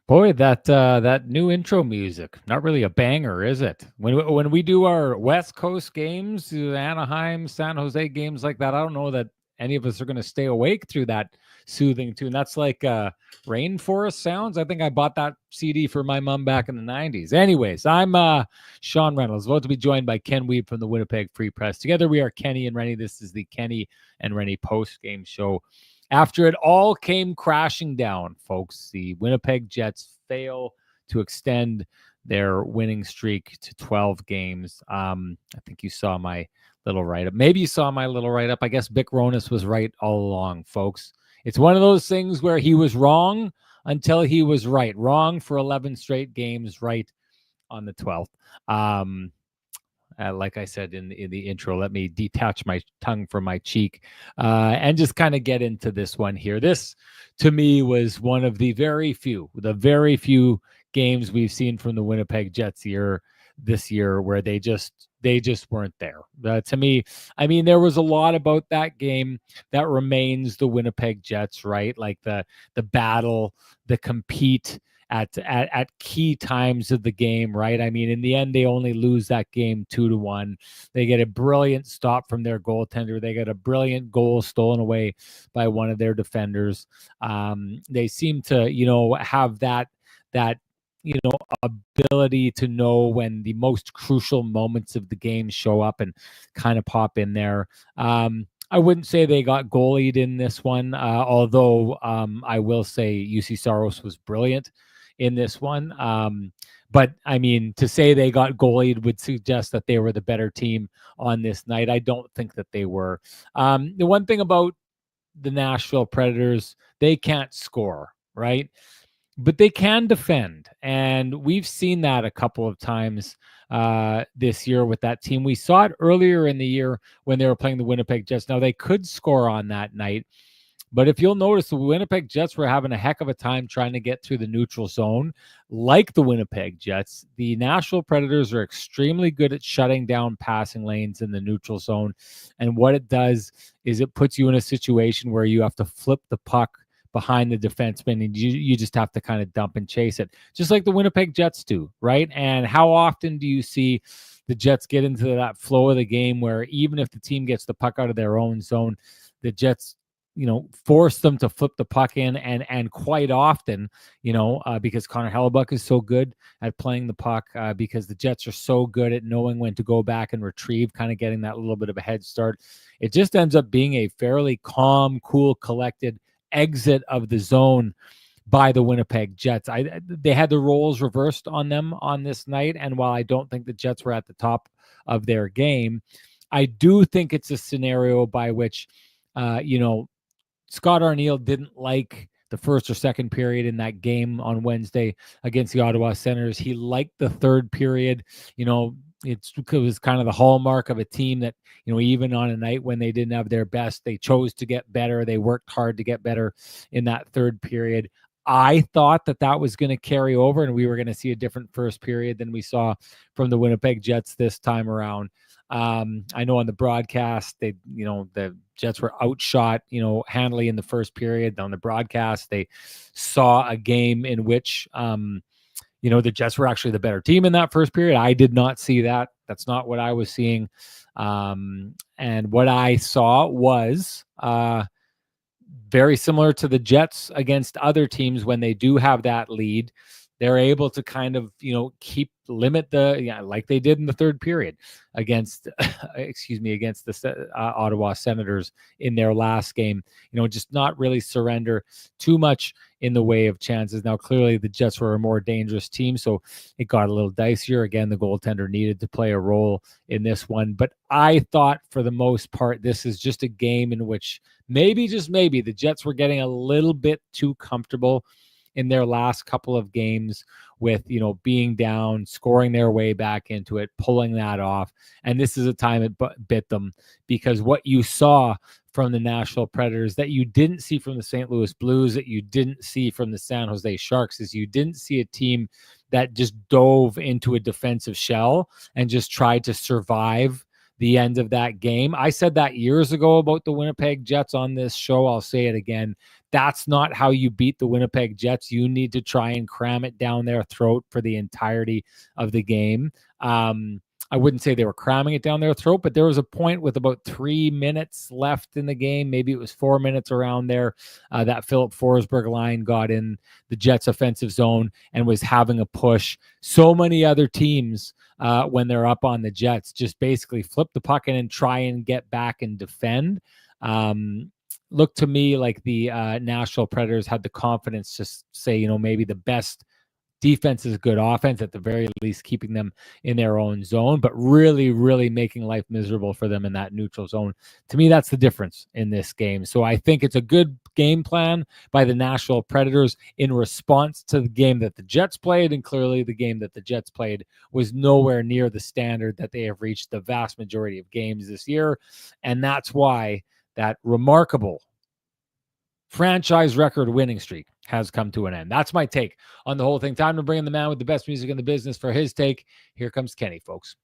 Boy, that new intro music, not really a banger, is it? When we do our West Coast games, Anaheim, San Jose games like that, I don't know that any of us are going to stay awake through that soothing tune. That's like rainforest sounds. I think I bought that CD for my mom back in the 90s. Anyways, I'm Sean Reynolds, about to be joined by Ken Weeb from the Winnipeg Free Press. Together we are Kenny and Renny. This is the Kenny and Renny post-game show. After it all came crashing down, folks, the Winnipeg Jets fail to extend their winning streak to 12 games. I think you saw my little write-up. Maybe you saw my little write-up. I guess Bick Rowness was right all along, folks. It's one of those things where he was wrong until he was right. Wrong for 11 straight games, right on the 12th. Like I said in the intro, let me detach my tongue from my cheek and just kind of get into this one here. This, to me, was one of the very few games we've seen from the Winnipeg Jets this year where they just weren't there. To me, I mean, there was a lot about that game that remains the Winnipeg Jets, right? Like the battle, the compete at key times of the game, right? I mean, in the end, they only lose that game 2-1. They get a brilliant stop from their goaltender. They get a brilliant goal stolen away by one of their defenders. They seem to, have that ability to know when the most crucial moments of the game show up and kind of pop in there. I wouldn't say they got goalied in this one, although I will say UC Saros was brilliant in this one. But I mean, to say they got goalied would suggest that they were the better team on this night. I don't think that they were. The one thing about the Nashville Predators, they can't score, right? But they can defend. And we've seen that a couple of times this year with that team. We saw it earlier in the year when they were playing the Winnipeg Jets. Now, they could score on that night. But if you'll notice, the Winnipeg Jets were having a heck of a time trying to get through the neutral zone. Like the Winnipeg Jets, the Nashville Predators are extremely good at shutting down passing lanes in the neutral zone. And what it does is it puts you in a situation where you have to flip the puck behind the defenseman, and you just have to kind of dump and chase it, just like the Winnipeg Jets do, right? And how often do you see the Jets get into that flow of the game where even if the team gets the puck out of their own zone, the Jets force them to flip the puck in, and quite often, because Connor Hellebuck is so good at playing the puck, because the Jets are so good at knowing when to go back and retrieve, kind of getting that little bit of a head start. It just ends up being a fairly calm, cool, collected exit of the zone by the Winnipeg Jets. They had the roles reversed on them on this night, and while I don't think the Jets were at the top of their game, I do think it's a scenario by which, Scott Arniel didn't like the first or second period in that game on Wednesday against the Ottawa Senators. He liked the third period. It was kind of the hallmark of a team that, even on a night when they didn't have their best, they chose to get better. They worked hard to get better in that third period. I thought that was going to carry over and we were going to see a different first period than we saw from the Winnipeg Jets this time around. I know on the broadcast, the Jets were outshot, handily in the first period. On the broadcast, they saw a game in which, the Jets were actually the better team in that first period. I did not see that. That's not what I was seeing. And what I saw was very similar to the Jets against other teams when they do have that lead. They're able to kind of, limit like they did in the third period against the Ottawa Senators in their last game, just not really surrender too much in the way of chances. Now, clearly the Jets were a more dangerous team, so it got a little dicier. Again, the goaltender needed to play a role in this one, but I thought for the most part, this is just a game in which maybe, just maybe, the Jets were getting a little bit too comfortable in their last couple of games with, being down, scoring their way back into it, pulling that off. And this is a time it bit them, because what you saw from the Nashville Predators that you didn't see from the St. Louis Blues, that you didn't see from the San Jose Sharks, is you didn't see a team that just dove into a defensive shell and just tried to survive the end of that game. I said that years ago about the Winnipeg Jets on this show. I'll say it again. That's not how you beat the Winnipeg Jets. You need to try and cram it down their throat for the entirety of the game. I wouldn't say they were cramming it down their throat, but there was a point with about 3 minutes left in the game. Maybe it was 4 minutes around there, that Philip Forsberg line got in the Jets offensive zone and was having a push. So many other teams, when they're up on the Jets, just basically flip the puck in and try and get back and defend. Looked to me like the Nashville Predators had the confidence to say, maybe the best defense is good offense, at the very least keeping them in their own zone, but really, really making life miserable for them in that neutral zone. To me, that's the difference in this game. So I think it's a good game plan by the Nashville Predators in response to the game that the Jets played, and clearly the game that the Jets played was nowhere near the standard that they have reached the vast majority of games this year, and that's why that remarkable franchise record winning streak has come to an end. That's my take on the whole thing. Time to bring in the man with the best music in the business for his take. Here comes Kenny, folks.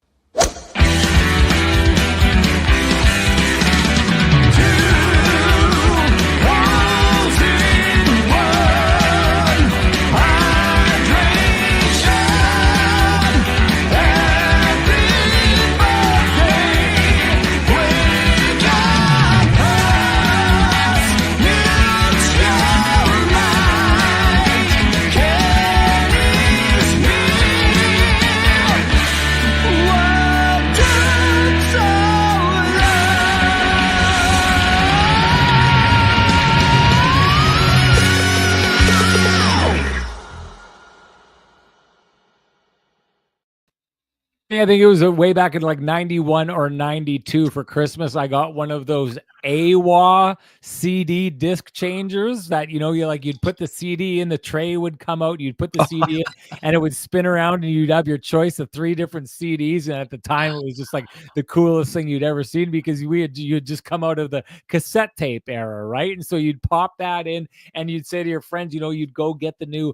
I think it was way back in like 91 or 92 for Christmas. I got one of those AWA CD disc changers that, you'd put the CD in, the tray would come out, you'd put the CD in, and it would spin around, and you'd have your choice of 3 different CDs. And at the time, it was just like the coolest thing you'd ever seen, because you'd just come out of the cassette tape era, right? And so you'd pop that in, and you'd say to your friends, you'd go get the new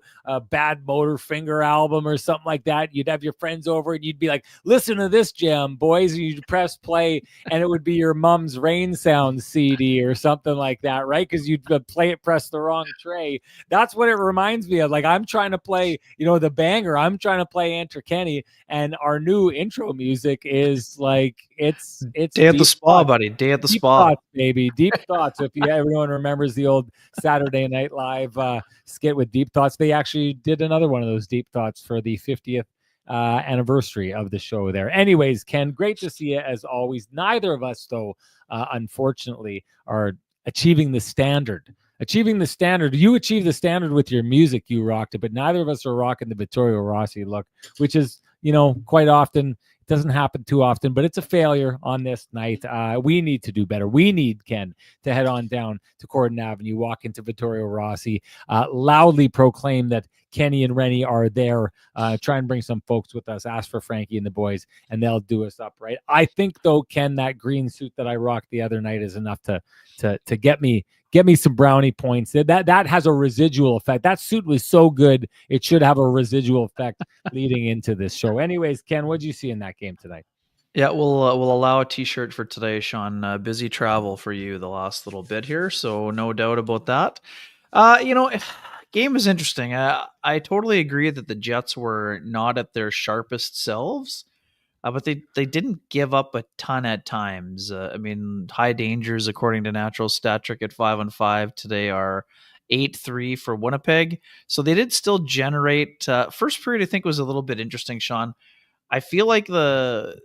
Bad Motorfinger album or something like that. You'd have your friends over, and you'd be like, listen to this jam, boys. And you'd press play, and it would be your mom's Rain Sound CD or something like that, right? Because you'd press the wrong tray. That's what it reminds me of. Like, I'm trying to play, the banger. I'm trying to play Enter Kenny, and our new intro music is like, it's Day at the Spa, buddy. Day at the Deep Spa. Thoughts, baby. Deep Thoughts. If everyone remembers the old Saturday Night Live skit with Deep Thoughts, they actually did another one of those Deep Thoughts for the 50th anniversary of the show there. Anyways, Ken, great to see you as always. Neither of us, though, unfortunately, are achieving the standard. You achieved the standard with your music. You rocked it, but neither of us are rocking the Vittorio Rossi look, which is, quite often, it doesn't happen too often, but it's a failure on this night. We need to do better. We need, Ken, to head on down to Corden Avenue, walk into Vittorio Rossi, loudly proclaim that Kenny and Renny are there. Try and bring some folks with us. Ask for Frankie and the boys, and they'll do us up right. I think, though, Ken, that green suit that I rocked the other night is enough to get me some brownie points. That has a residual effect. That suit was so good, it should have a residual effect leading into this show. Anyways, Ken, what did you see in that game tonight? Yeah, we'll allow a T-shirt for today, Sean. Busy travel for you the last little bit here, so no doubt about that. Game is interesting. I totally agree that the Jets were not at their sharpest selves, but they didn't give up a ton at times. High dangers, according to Natural Stat Trick at 5-on-5 today, are 8-3 for Winnipeg. So they did still generate. First period, I think, was a little bit interesting, Sean. I feel like the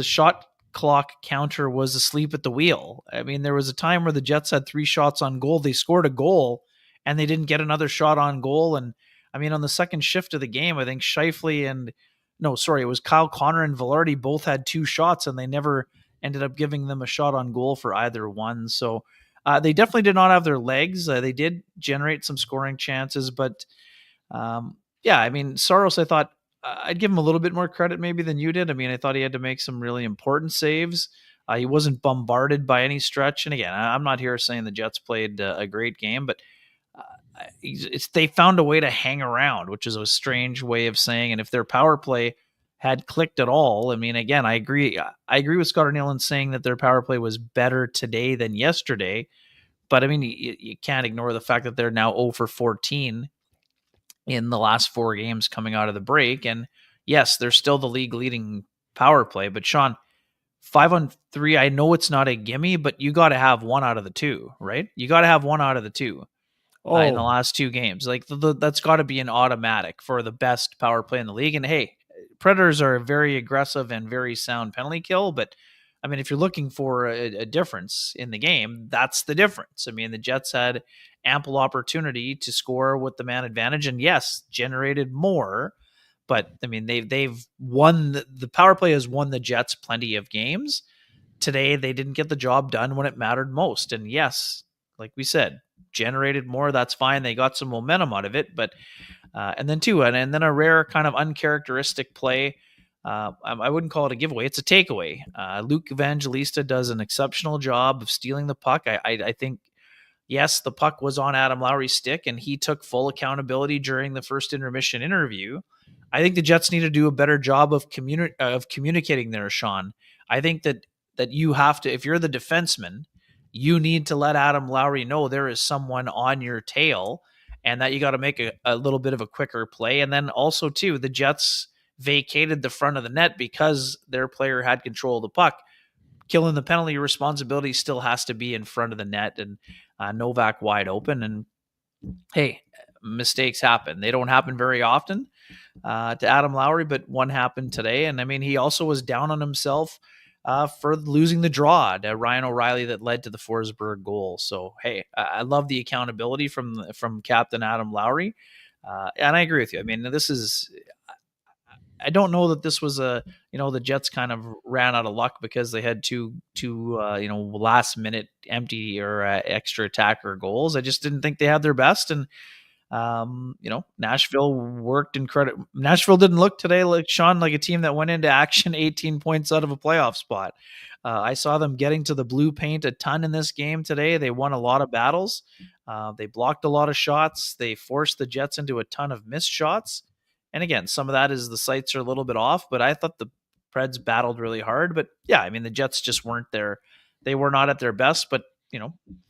shot clock counter was asleep at the wheel. There was a time where the Jets had 3 shots on goal. They scored a goal, and they didn't get another shot on goal. And on the second shift of the game, I think Scheifele it was Kyle Connor and Velarde both had 2 shots, and they never ended up giving them a shot on goal for either one. So they definitely did not have their legs. They did generate some scoring chances, but Saros, I thought I'd give him a little bit more credit maybe than you did. I thought he had to make some really important saves. He wasn't bombarded by any stretch. And again, I'm not here saying the Jets played a great game, but they found a way to hang around, which is a strange way of saying. And if their power play had clicked at all, again, I agree with Scott O'Neill in saying that their power play was better today than yesterday. But I mean, you can't ignore the fact that they're now 0 for 14 in the last 4 games coming out of the break. And yes, they're still the league leading power play. But Sean, 5-on-3, I know it's not a gimme, but you got to have one out of the two, right? You got to have one out of the two in the last 2 games. Like that's got to be an automatic for the best power play in the league. And hey, Predators are a very aggressive and very sound penalty kill, but I mean, if you're looking for a difference in the game, that's the difference. I mean, the Jets had ample opportunity to score with the man advantage, and yes, generated more. But I mean, they've won the power play has won the Jets plenty of games. Today, they didn't get the job done when it mattered most. And yes, like we said, generated more. That's fine. They got some momentum out of it, but and then a rare kind of uncharacteristic play. I wouldn't call it a giveaway. It's a takeaway. Luke Evangelista does an exceptional job of stealing the puck. I think, yes, the puck was on Adam Lowry's stick, and he took full accountability during the first intermission interview. I think the Jets need to do a better job of communicating there, Sean. I think that you have to, if you're the defenseman, you need to let Adam Lowry know there is someone on your tail and that you got to make a little bit of a quicker play. And then also, too, the Jets vacated the front of the net because their player had control of the puck. Killing the penalty responsibility still has to be in front of the net, and Novak wide open. And hey, mistakes happen. They don't happen very often to Adam Lowry, but one happened today. And I mean, he also was down on himself for losing the draw to Ryan O'Reilly that led to the Forsberg goal. So, hey, I love the accountability from Captain Adam Lowry. And I agree with you. I mean, I don't know that this was the Jets kind of ran out of luck because they had two last minute empty or extra attacker goals. I just didn't think they had their best. And, Nashville worked incredible. Nashville didn't look today, like Sean, like a team that went into action 18 points out of a playoff spot. I saw them getting to the blue paint a ton in this game today. They won a lot of battles. They blocked a lot of shots. They forced the Jets into a ton of missed shots. And again, some of that is the sights are a little bit off, but I thought the Preds battled really hard. But yeah, I mean, the Jets just weren't there. They were not at their best, but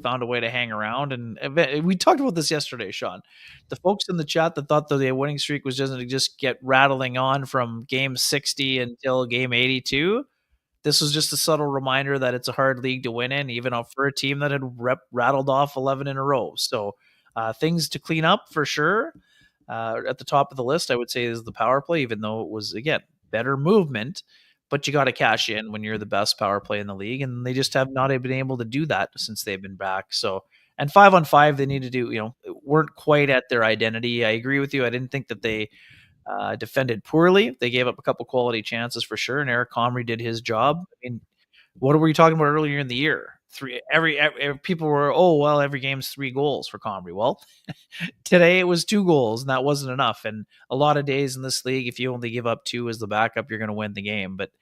found a way to hang around. And we talked about this yesterday, Sean. The folks in the chat that thought the winning streak was just to just get rattling on from game 60 until game 82. This was just a subtle reminder that it's a hard league to win in, even for a team that had rattled off 11 in a row. So things to clean up for sure. At the top of the list, I would say, is the power play, even though it was, again, better movement. But you got to cash in when you're the best power play in the league, and they just have not been able to do that since they've been back. So, and 5-on-5, they need to do, weren't quite at their identity. I agree with you. I didn't think that they defended poorly. They gave up a couple quality chances for sure, and Eric Comrie did his job. I mean, what were you talking about earlier in the year? Every people were, every game's 3 goals for Comrie. Well, today it was 2 goals, and that wasn't enough. And a lot of days in this league, if you only give up 2 as the backup, you're going to win the game. But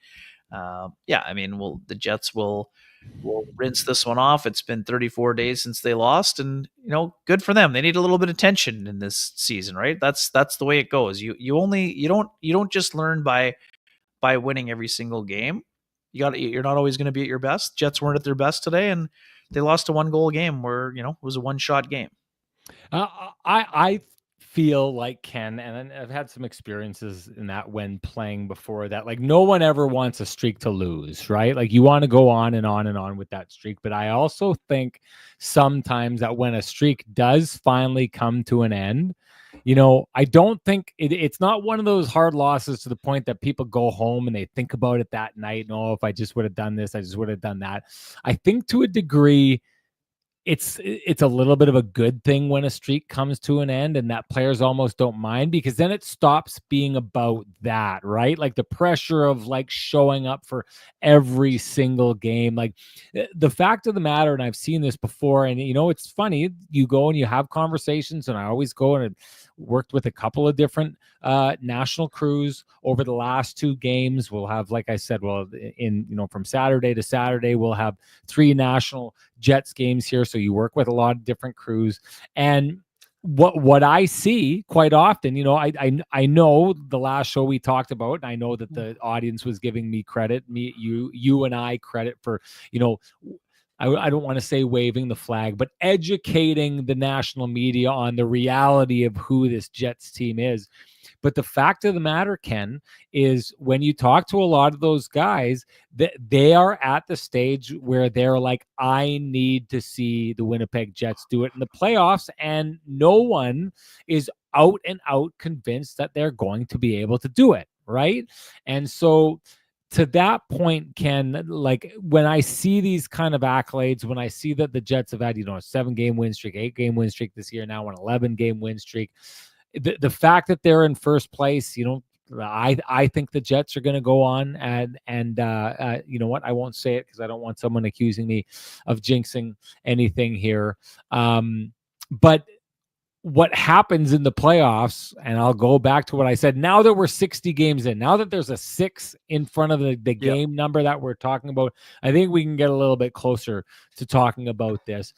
I mean, the Jets will rinse this one off. It's been 34 days since they lost, and good for them. They need a little bit of tension in this season, right? That's the way it goes. You don't just learn by winning every single game. You're not always going to be at your best. Jets weren't at their best today, and they lost a 1-goal game where it was a one-shot game. I feel like, Ken, and I've had some experiences in that when playing before that, like, no one ever wants a streak to lose, right? Like, you want to go on and on and on with that streak. But I also think sometimes that when a streak does finally come to an end, I don't think it's not one of those hard losses to the point that people go home and they think about it that night. No, if I just would have done this, I just would have done that. I think to a degree, it's a little bit of a good thing when a streak comes to an end and that players almost don't mind, because then it stops being about that, right? Like the pressure of like showing up for every single game. Like the fact of the matter, and I've seen this before, and it's funny, you go and you have conversations, and I always go and worked with a couple of different national crews over the last 2 games. We'll have, like I said, from Saturday to Saturday, we'll have 3 national Jets games here. So you work with a lot of different crews, and what I see quite often, I know the last show we talked about, and I know that the audience was giving me credit, you and I credit for, I don't want to say waving the flag, but educating the national media on the reality of who this Jets team is. But the fact of the matter, Ken, is when you talk to a lot of those guys, that they are at the stage where they're like, I need to see the Winnipeg Jets do it in the playoffs. And no one is out and out convinced that they're going to be able to do it. Right. And so to that point, Ken, like when I see these kind of accolades, when I see that the Jets have had, a 7-game win streak, 8-game win streak this year, now an 11-game win streak, the fact that they're in first place, I think the Jets are going to go on and you know what? I won't say it because I don't want someone accusing me of jinxing anything here. But what happens in the playoffs, and I'll go back to what I said, now that we're 60 games in, now that there's a 6 in front of the game number that we're talking about, I think we can get a little bit closer to talking about this.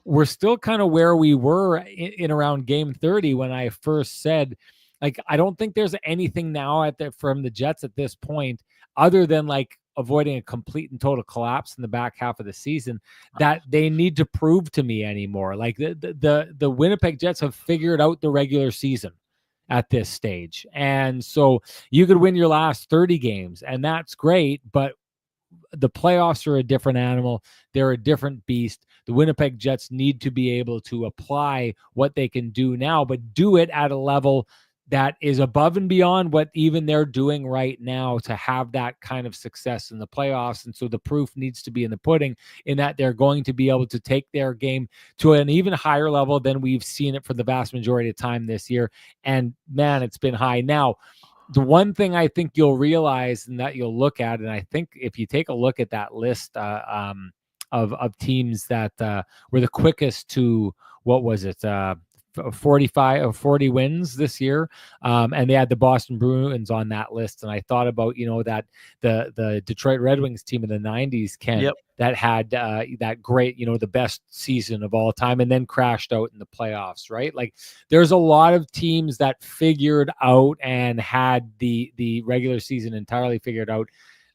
We're still kind of where we were in around game 30 when I first said, like, I don't think there's anything now from the Jets at this point other than like avoiding a complete and total collapse in the back half of the season that they need to prove to me anymore. Like the Winnipeg Jets have figured out the regular season at this stage. And so you could win your last 30 games and that's great, but the playoffs are a different animal. They're a different beast. The Winnipeg Jets need to be able to apply what they can do now, but do it at a level that is above and beyond what even they're doing right now to have that kind of success in the playoffs. And so the proof needs to be in the pudding, in that they're going to be able to take their game to an even higher level than we've seen it for the vast majority of time this year. And man, it's been high. Now, the one thing I think you'll realize and that you'll look at, and I think if you take a look at that list of teams that were the quickest to, what was it, 45 or 40 wins this year, and they had the Boston Bruins on that list. And I thought about that the Detroit Red Wings team in the 90s, Ken, that had that great, the best season of all time, and then crashed out in the playoffs, right? Like there's a lot of teams that figured out and had the regular season entirely figured out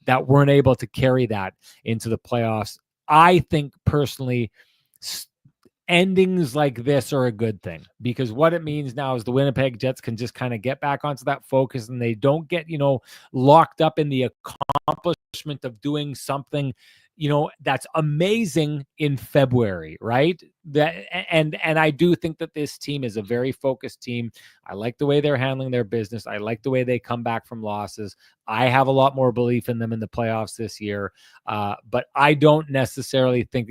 that weren't able to carry that into the playoffs. I think personally, endings like this are a good thing, because what it means now is the Winnipeg Jets can just kind of get back onto that focus, and they don't get, locked up in the accomplishment of doing something, that's amazing in February, right? And I do think that this team is a very focused team. I like the way they're handling their business. I like the way they come back from losses. I have a lot more belief in them in the playoffs this year. But I don't necessarily think,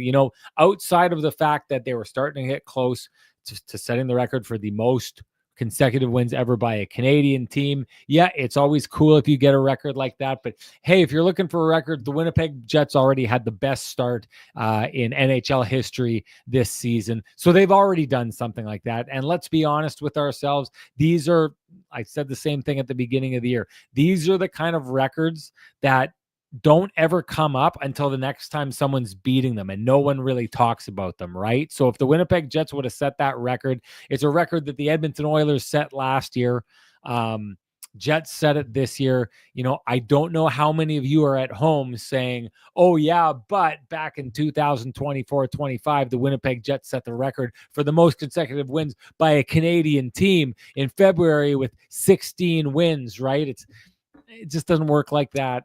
outside of the fact that they were starting to get close to setting the record for the most consecutive wins ever by a Canadian team. Yeah, it's always cool if you get a record like that. But hey, if you're looking for a record, the Winnipeg Jets already had the best start in NHL history this season. So they've already done something like that. And let's be honest with ourselves. I said the same thing at the beginning of the year. These are the kind of records that don't ever come up until the next time someone's beating them, and no one really talks about them, right? So if the Winnipeg Jets would have set that record, it's a record that the Edmonton Oilers set last year. Jets set it this year. I don't know how many of you are at home saying, oh yeah, but back in 2024-25, the Winnipeg Jets set the record for the most consecutive wins by a Canadian team in February with 16 wins, right? It just doesn't work like that.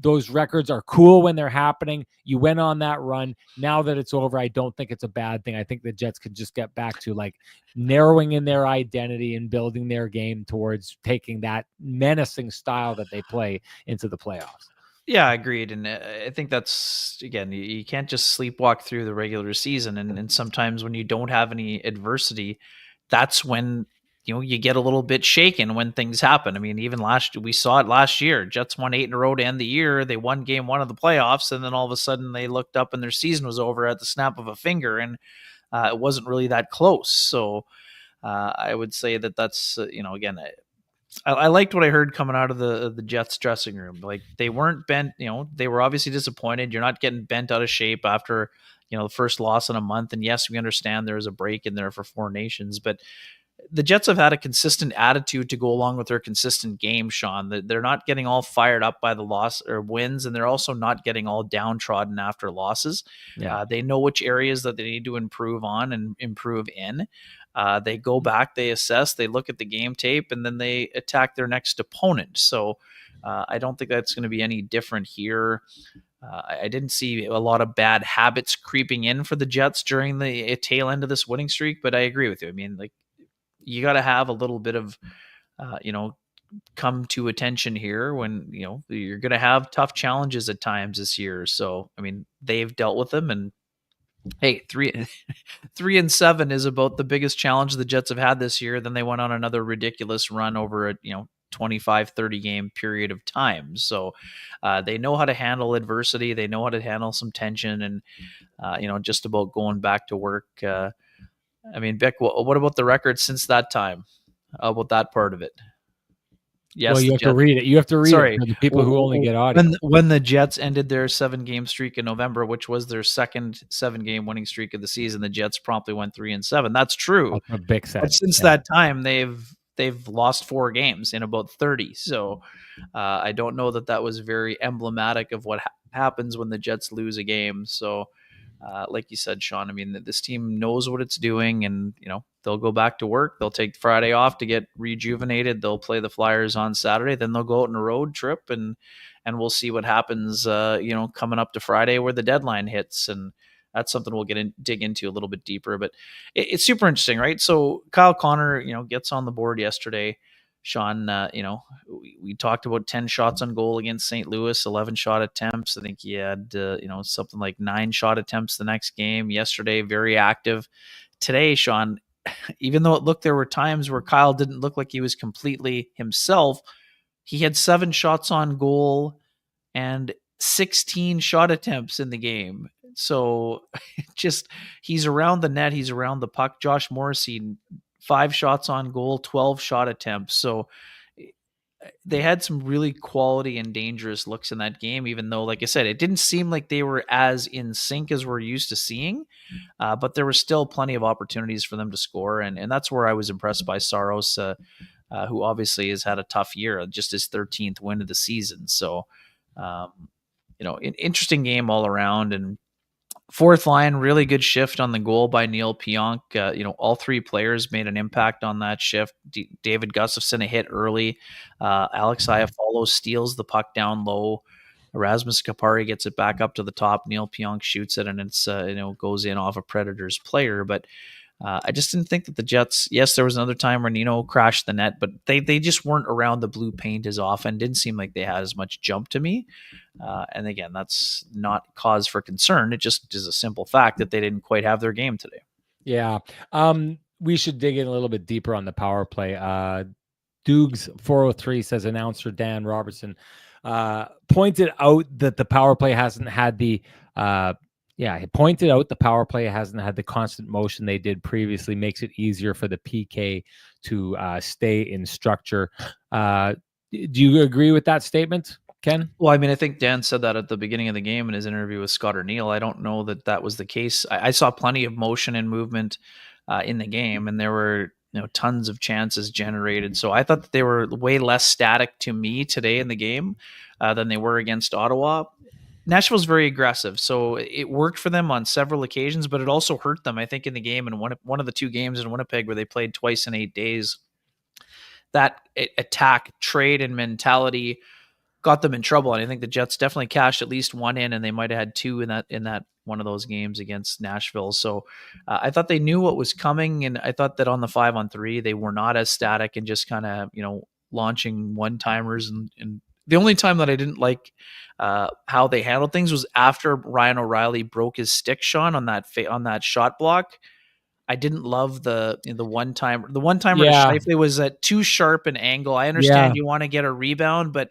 Those records are cool when they're happening. You went on that run. Now that it's over, I don't think it's a bad thing. I think the Jets could just get back to like narrowing in their identity and building their game towards taking that menacing style that they play into the playoffs. Yeah, agreed. And I think that's, again, you can't just sleepwalk through the regular season. And sometimes when you don't have any adversity, that's when you get a little bit shaken when things happen. I mean, even we saw it last year. Jets won 8 in a row to end the year. They won game 1 of the playoffs, and then all of a sudden they looked up and their season was over at the snap of a finger, and it wasn't really that close. So I would say that's again, I liked what I heard coming out of the Jets dressing room. Like, they weren't bent. They were obviously disappointed. You're not getting bent out of shape after the first loss in a month. And yes, we understand there was a break in there for 4 Nations, but the Jets have had a consistent attitude to go along with their consistent game, Sean. They're not getting all fired up by the loss or wins, and they're also not getting all downtrodden after losses. Yeah. They know which areas that they need to improve on and improve in. They go back, they assess, they look at the game tape, and then they attack their next opponent. So I don't think that's going to be any different here. I didn't see a lot of bad habits creeping in for the Jets during the tail end of this winning streak, but I agree with you. I mean, like, you got to have a little bit of, come to attention here when, you're going to have tough challenges at times this year. So, I mean, they've dealt with them, and hey, 3-7 is about the biggest challenge the Jets have had this year. Then they went on another ridiculous run over a 25-30 game period of time. So they know how to handle adversity. They know how to handle some tension, and just about going back to work. I mean, Bick, what about the record since that time? How about that part of it? Yes, Well, you have to read it. You have to read it for the people who only get audio. When the Jets ended their 7-game streak in November, which was their second 7-game winning streak of the season, the Jets promptly went 3-7. That's true. That's what Bick said. But since that time, they've lost 4 games in about 30. So I don't know that was very emblematic of what happens when the Jets lose a game. So like you said, Sean, I mean, this team knows what it's doing, and they'll go back to work. They'll take Friday off to get rejuvenated. They'll play the Flyers on Saturday. Then they'll go out on a road trip, and we'll see what happens. Coming up to Friday where the deadline hits, and that's something we'll dig into a little bit deeper. But it's super interesting, right? So Kyle Connor, gets on the board yesterday. Sean, we talked about 10 shots on goal against St. Louis, 11 shot attempts. I think he had, something like 9 shot attempts the next game. Yesterday, very active. Today, Sean, even though there were times where Kyle didn't look like he was completely himself, he had 7 shots on goal and 16 shot attempts in the game. So he's around the net. He's around the puck. Josh Morrissey, 5 shots on goal, 12 shot attempts. So they had some really quality and dangerous looks in that game, even though, like I said, it didn't seem like they were as in sync as we're used to seeing. But there was still plenty of opportunities for them to score. And that's where I was impressed by Saros, who obviously has had a tough year, just his 13th win of the season. So, an interesting game all around. And fourth line, really good shift on the goal by Neil Pionk. All 3 players made an impact on that shift. David Gustafsson a hit early. Alex Iafallo steals the puck down low. Erasmus Kapari gets it back up to the top. Neil Pionk shoots it, and it's goes in off a Predators player. But I just didn't think that the Jets. Yes, there was another time where Nino crashed the net, but they just weren't around the blue paint as often. Didn't seem like they had as much jump to me. And again, that's not cause for concern. It just is a simple fact that they didn't quite have their game today. Yeah. We should dig in a little bit deeper on the power play. Doogs 403 says announcer Dan Robertson pointed out that the power play hasn't had the he pointed out the power play hasn't had the constant motion they did previously, makes it easier for the PK to stay in structure. Do you agree with that statement, Ken? Well, I mean, I think Dan said that at the beginning of the game in his interview with Scott O'Neill. I don't know that was the case. I saw plenty of motion and movement in the game, and there were tons of chances generated. So I thought that they were way less static to me today in the game than they were against Ottawa. Nashville's very aggressive, so it worked for them on several occasions, but it also hurt them, I think, in the game. And one of the 2 games in Winnipeg where they played twice in 8 days, that attack, trade, and mentality got them in trouble. And I think the Jets definitely cashed at least 1 in, and they might have had 2 in that one of those games against Nashville. So I thought they knew what was coming, and I thought that on the 5-on-3 they were not as static and just kind of launching one-timers. And the only time that I didn't like how they handled things was after Ryan O'Reilly broke his stick, Sean, on that shot block. I didn't love the one-timer. The one-timer to Scheifele was at too sharp an angle. I understand you want to get a rebound, but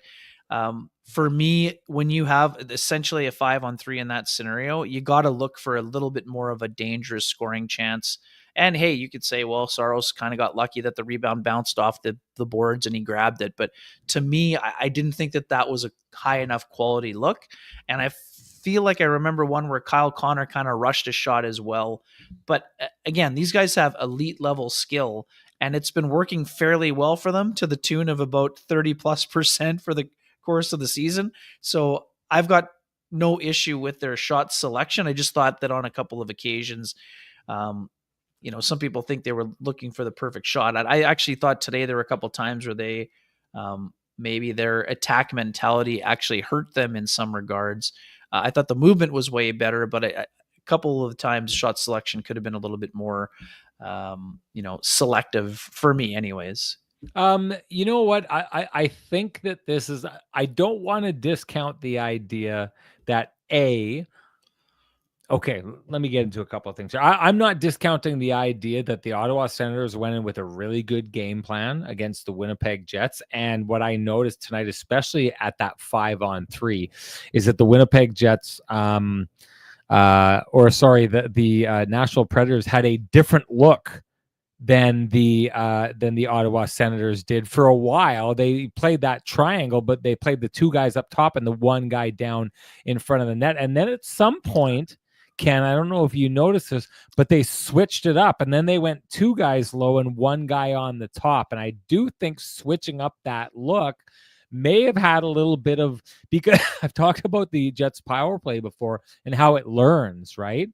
for me, when you have essentially a 5-on-3 in that scenario, you got to look for a little bit more of a dangerous scoring chance. And hey, you could say, well, Saros kind of got lucky that the rebound bounced off the boards and he grabbed it. But to me, I didn't think that was a high enough quality look. And I feel like I remember one where Kyle Connor kind of rushed a shot as well. But again, these guys have elite level skill. and it's been working fairly well for them to the tune of about 30+% for the course of the season. So I've got no issue with their shot selection. I just thought that on a couple of occasions, some people think they were looking for the perfect shot. I actually thought today there were a couple of times where they maybe their attack mentality actually hurt them in some regards. I thought the movement was way better, but a couple of times shot selection could have been a little bit more, selective for me anyways. You know what? I think that I don't want to discount the idea that okay, let me get into a couple of things here. I'm not discounting the idea that the Ottawa Senators went in with a really good game plan against the Winnipeg Jets. And what I noticed tonight, especially at that 5-on-3, is that the Winnipeg Jets, the Nashville Predators had a different look than the Ottawa Senators did. For a while. They played that triangle, but they played the two guys up top and the one guy down in front of the net. And then at some point, Ken, I don't know if you noticed this, but they switched it up, and then they went two guys low and one guy on the top. And I do think switching up that look may have had a little bit of, because I've talked about the Jets power play before and how it learns, right?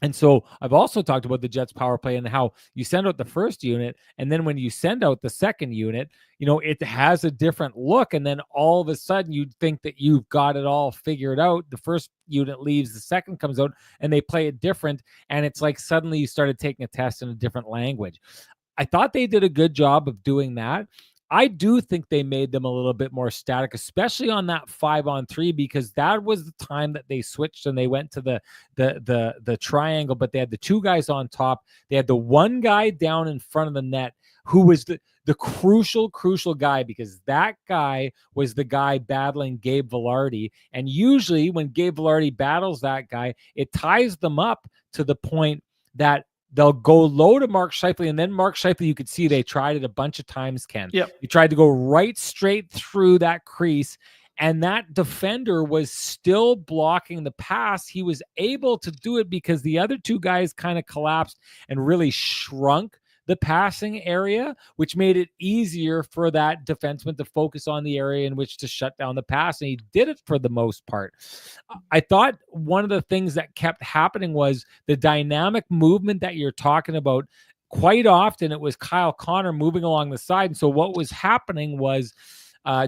And so I've also talked about the Jets power play and how you send out the first unit, and then when you send out the second unit, it has a different look. And then all of a sudden you'd think that you've got it all figured out. The first unit leaves, the second comes out, and they play it different. And it's like suddenly you started taking a test in a different language. I thought they did a good job of doing that. I do think they made them a little bit more static, especially on that 5-on-3, because that was the time that they switched and they went to the triangle. But they had the two guys on top. They had the one guy down in front of the net who was the crucial guy, because that guy was the guy battling Gabe Vilardi. And usually when Gabe Vilardi battles that guy, it ties them up to the point that they'll go low to Mark Scheifele, and then Mark Scheifele, you could see they tried it a bunch of times, Ken. Yep. He tried to go right straight through that crease, and that defender was still blocking the pass. He was able to do it because the other two guys kind of collapsed and really shrunk the passing area, which made it easier for that defenseman to focus on the area in which to shut down the pass. And he did it for the most part. I thought one of the things that kept happening was the dynamic movement that you're talking about. Quite often it was Kyle Connor moving along the side. And so what was happening was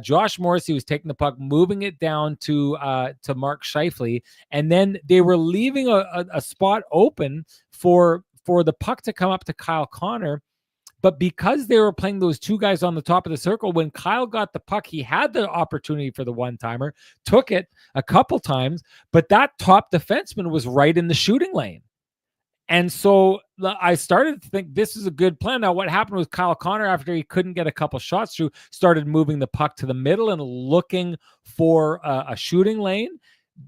Josh Morrissey was taking the puck, moving it down to Mark Scheifele, and then they were leaving a spot open for the puck to come up to Kyle Connor. But because they were playing those two guys on the top of the circle, when Kyle got the puck, he had the opportunity for the one-timer, took it a couple times, but that top defenseman was right in the shooting lane. And so I started to think this is a good plan. Now, what happened was Kyle Connor, after he couldn't get a couple shots through, started moving the puck to the middle and looking for a shooting lane.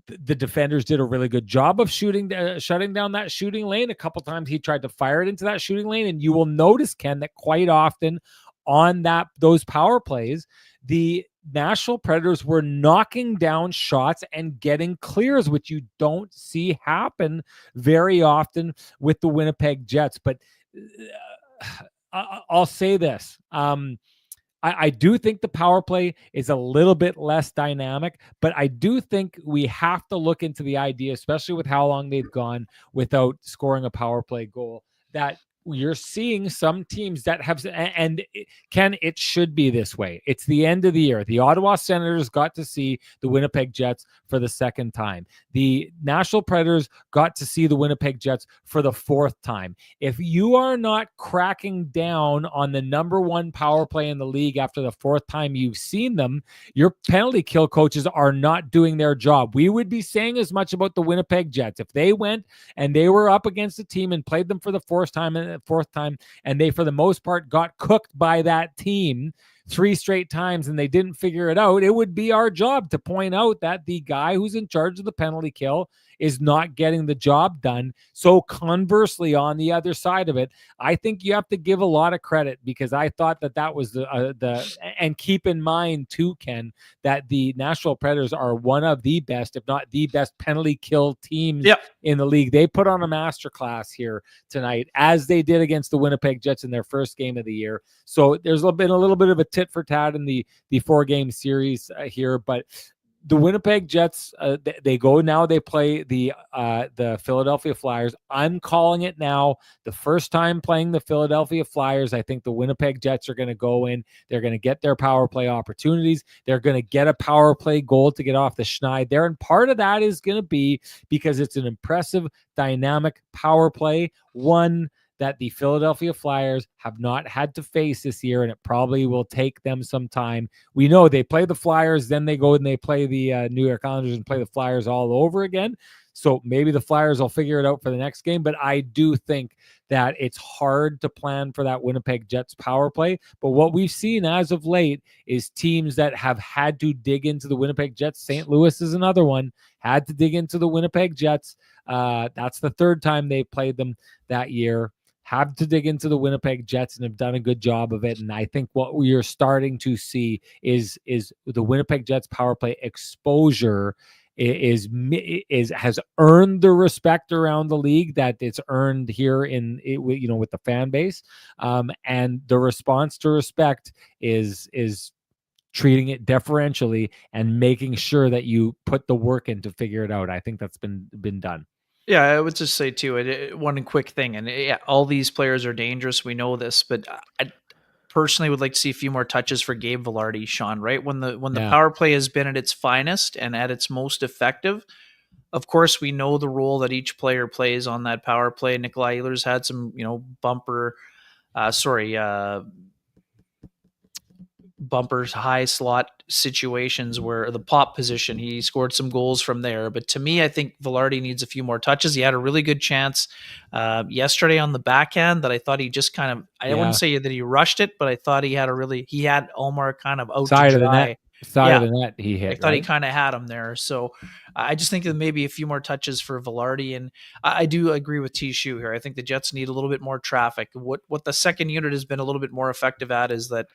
The defenders did a really good job of shutting down that shooting lane. A couple times he tried to fire it into that shooting lane. And you will notice, Ken, that quite often on those power plays, the Nashville Predators were knocking down shots and getting clears, which you don't see happen very often with the Winnipeg Jets. But I'll say this. I do think the power play is a little bit less dynamic, but I do think we have to look into the idea, especially with how long they've gone without scoring a power play goal, that you're seeing some teams that have, and Ken, it should be this way. It's the end of the year. The Ottawa Senators got to see the Winnipeg Jets for the second time. The Nashville Predators got to see the Winnipeg Jets for the fourth time. If you are not cracking down on the number one power play in the league after the fourth time you've seen them, your penalty kill coaches are not doing their job. We would be saying as much about the Winnipeg Jets. If they went and they were up against a team and played them for the fourth time, and they, for the most part, got cooked by that team, 3 straight times and they didn't figure it out, it would be our job to point out that the guy who's in charge of the penalty kill is not getting the job done. So conversely, on the other side of it, I think you have to give a lot of credit, because I thought that was and keep in mind too, Ken, that the Nashville Predators are one of the best, if not the best, penalty kill teams in the league. They put on a masterclass here tonight, as they did against the Winnipeg Jets in their first game of the year. So there's been a little bit of a tit for tat in the 4-game series here, but the Winnipeg Jets, they go now. They play the Philadelphia Flyers. I'm calling it now. The first time playing the Philadelphia Flyers, I think the Winnipeg Jets are going to go in. They're going to get their power play opportunities. They're going to get a power play goal to get off the schneid there, and part of that is going to be because it's an impressive, dynamic power play, one that the Philadelphia Flyers have not had to face this year, and it probably will take them some time. We know they play the Flyers, then they go and they play the New York Islanders and play the Flyers all over again. So maybe the Flyers will figure it out for the next game, but I do think that it's hard to plan for that Winnipeg Jets power play. But what we've seen as of late is teams that have had to dig into the Winnipeg Jets. St. Louis is another one, had to dig into the Winnipeg Jets. That's the third time they played them that year. Have to dig into the Winnipeg Jets and have done a good job of it. And I think what we are starting to see is the Winnipeg Jets power play exposure has earned the respect around the league that it's earned here with the fan base. And the response to respect is treating it deferentially and making sure that you put the work in to figure it out. I think that's been done. Yeah, I would just say too, one quick thing, and all these players are dangerous. We know this, but I personally would like to see a few more touches for Gabe Vilardi, Sean. Right when the power play has been at its finest and at its most effective. Of course, we know the role that each player plays on that power play. Nikolai Ehlers had some, bumpers, high slot situations where the pop position, he scored some goals from there. But to me, I think Vilardi needs a few more touches. He had a really good chance yesterday on the backhand that I thought he just kind of, I wouldn't say that he rushed it, but I thought he had Omar kind of out side to of dry. the net. Side of the net he hit. I thought he kind of had him there. So I just think that maybe a few more touches for Vilardi. And I do agree with T-Shoe here. I think the Jets need a little bit more traffic. What the second unit has been a little bit more effective at is that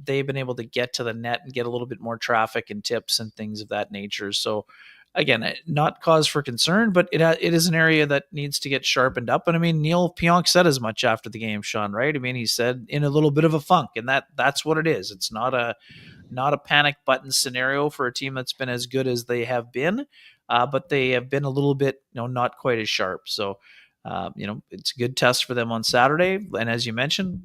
they've been able to get to the net and get a little bit more traffic and tips and things of that nature. So again, not cause for concern, but it is an area that needs to get sharpened up. And I mean, Neil Pionk said as much after the game, Sean, right? I mean, he said in a little bit of a funk, and that's what it is. It's not a panic button scenario for a team that's been as good as they have been, but they have been a little bit, not quite as sharp. So, it's a good test for them on Saturday. And as you mentioned,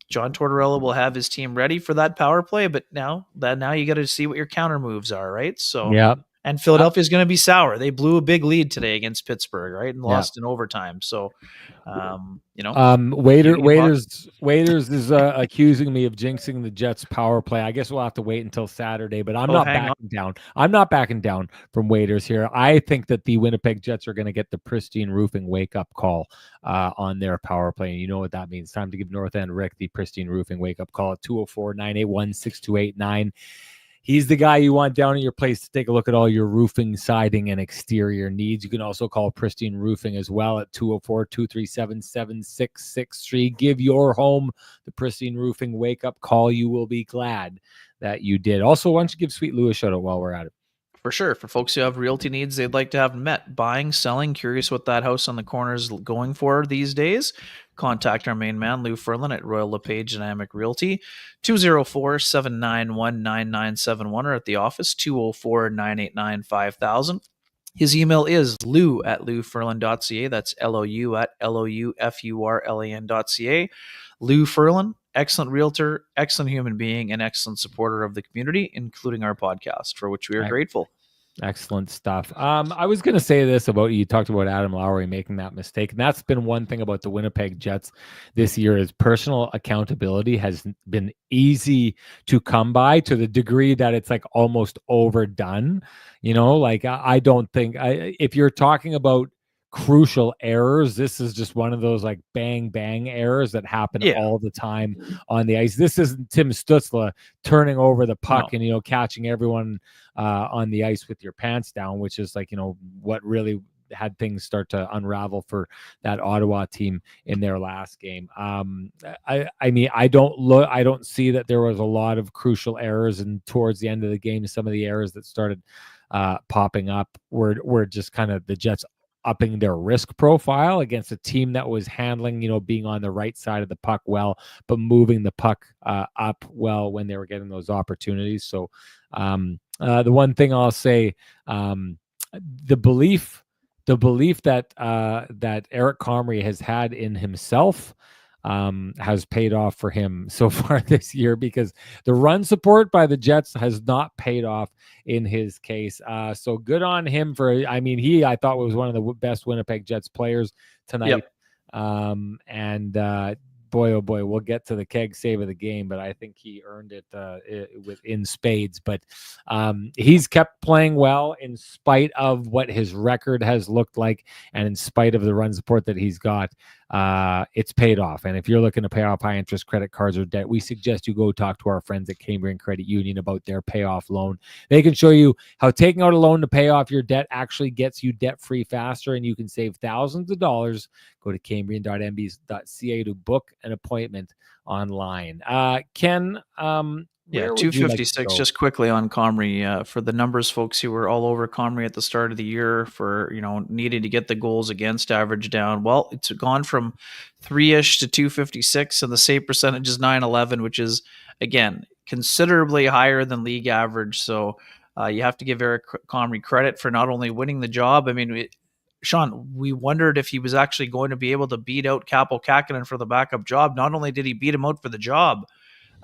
John Tortorella will have his team ready for that power play, but now you got to see what your counter moves are, right? So, yeah. And Philadelphia is going to be sour. They blew a big lead today against Pittsburgh, right, and lost in overtime. So, Waiters is accusing me of jinxing the Jets power play. I guess we'll have to wait until Saturday, but I'm not backing down. I'm not backing down from Waiters here. I think that the Winnipeg Jets are going to get the Pristine Roofing wake up call on their power play. And you know what that means. Time to give North End Rick the Pristine Roofing wake up call at 204-981-6289. He's the guy you want down at your place to take a look at all your roofing, siding, and exterior needs. You can also call Pristine Roofing as well at 204-237-7663. Give your home the Pristine Roofing wake-up call. You will be glad that you did. Also, why don't you give Sweet Lou a shout-out while we're at it? For sure. For folks who have realty needs they'd like to have met, buying, selling, curious what that house on the corner is going for these days, contact our main man, Lou Ferlin at Royal LePage Dynamic Realty, 204-791-9971, or at the office, 204-989-5000. His email is lou@louferlin.ca. That's LOU at LOUFURLAN.ca. Lou Ferlin, excellent realtor, excellent human being, and excellent supporter of the community, including our podcast, for which we are grateful. Excellent stuff. I was going to say this about, you talked about Adam Lowry making that mistake. And that's been one thing about the Winnipeg Jets this year, is personal accountability has been easy to come by, to the degree that it's like almost overdone. I don't think if you're talking about crucial errors. This is just one of those like bang bang errors that happen Yeah. all the time on the ice. This isn't Tim Stutzla turning over the puck No. and catching everyone on the ice with your pants down, which is like what really had things start to unravel for that Ottawa team in their last game. I mean, I don't see that there was a lot of crucial errors, and towards the end of the game, some of the errors that started popping up were just kind of the Jets upping their risk profile against a team that was handling, being on the right side of the puck well, but moving the puck up well when they were getting those opportunities. So the one thing I'll say, the belief that that Eric Comrie has had in himself has paid off for him so far this year, because the run support by the Jets has not paid off in his case. So good on him I thought was one of the best Winnipeg Jets players tonight. Yep. And boy, oh boy, we'll get to the keg save of the game, but I think he earned it in spades. But he's kept playing well in spite of what his record has looked like, and in spite of the run support that he's got. It's paid off. And if you're looking to pay off high interest credit cards or debt, we suggest you go talk to our friends at Cambrian Credit Union about their payoff loan. They can show you how taking out a loan to pay off your debt actually gets you debt free faster, and you can save thousands of dollars. Go to cambrian.mbs.ca to book an appointment online. Ken, Yeah, where would you like to 256 go? just quickly on Comrie. For the numbers folks who were all over Comrie at the start of the year for, needing to get the goals against average down. Well, it's gone from 3-ish to 256, and the save percentage is 911, which is, again, considerably higher than league average. So you have to give Eric Comrie credit for not only winning the job. I mean, Sean, we wondered if he was actually going to be able to beat out Kaapo Kähkönen for the backup job. Not only did he beat him out for the job,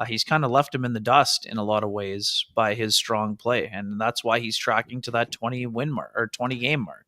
he's kind of left him in the dust in a lot of ways by his strong play, and that's why he's tracking to that 20 win mark or 20 game mark.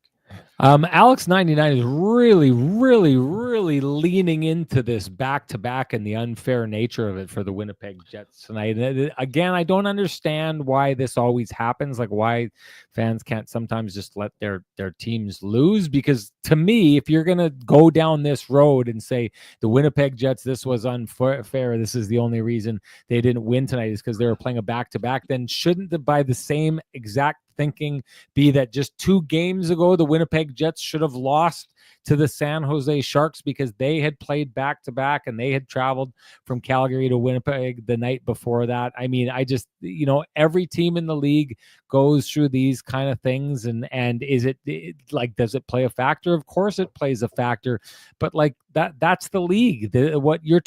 Alex 99 is really, really, really leaning into this back-to-back and the unfair nature of it for the Winnipeg Jets tonight. And again, I don't understand why this always happens, like why fans can't sometimes just let their teams lose. Because to me, if you're going to go down this road and say the Winnipeg Jets, this was unfair, this is the only reason they didn't win tonight is because they were playing a back-to-back, then shouldn't by the same exact thinking be that just 2 games ago the Winnipeg Jets should have lost to the San Jose Sharks because they had played back to back and they had traveled from Calgary to Winnipeg the night before that? I mean, I just, every team in the league goes through these kind of things, and is it like, does it play a factor? Of course it plays a factor, but like that's the league. What you're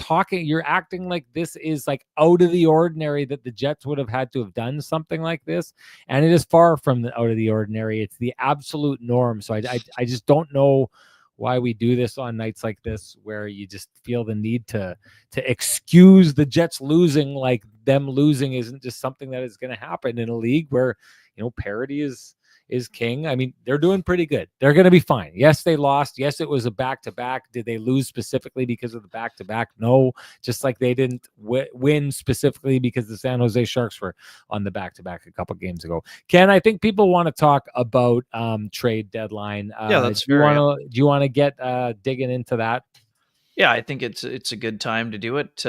acting like this is like out of the ordinary, that the Jets would have had to have done something like this, and it is far from the out of the ordinary. It's the absolute norm. So I just don't know why we do this on nights like this, where you just feel the need to excuse the Jets losing, like them losing isn't just something that is going to happen in a league where parity is king. I mean, they're doing pretty good. They're going to be fine. Yes, they lost. Yes, it was a back-to-back. Did they lose specifically because of the back-to-back? No, just like they didn't win specifically because the San Jose Sharks were on the back-to-back a couple games ago. Ken, I think people want to talk about trade deadline. Yeah, that's fair. Do you want to get digging into that? Yeah, I think it's a good time to do it.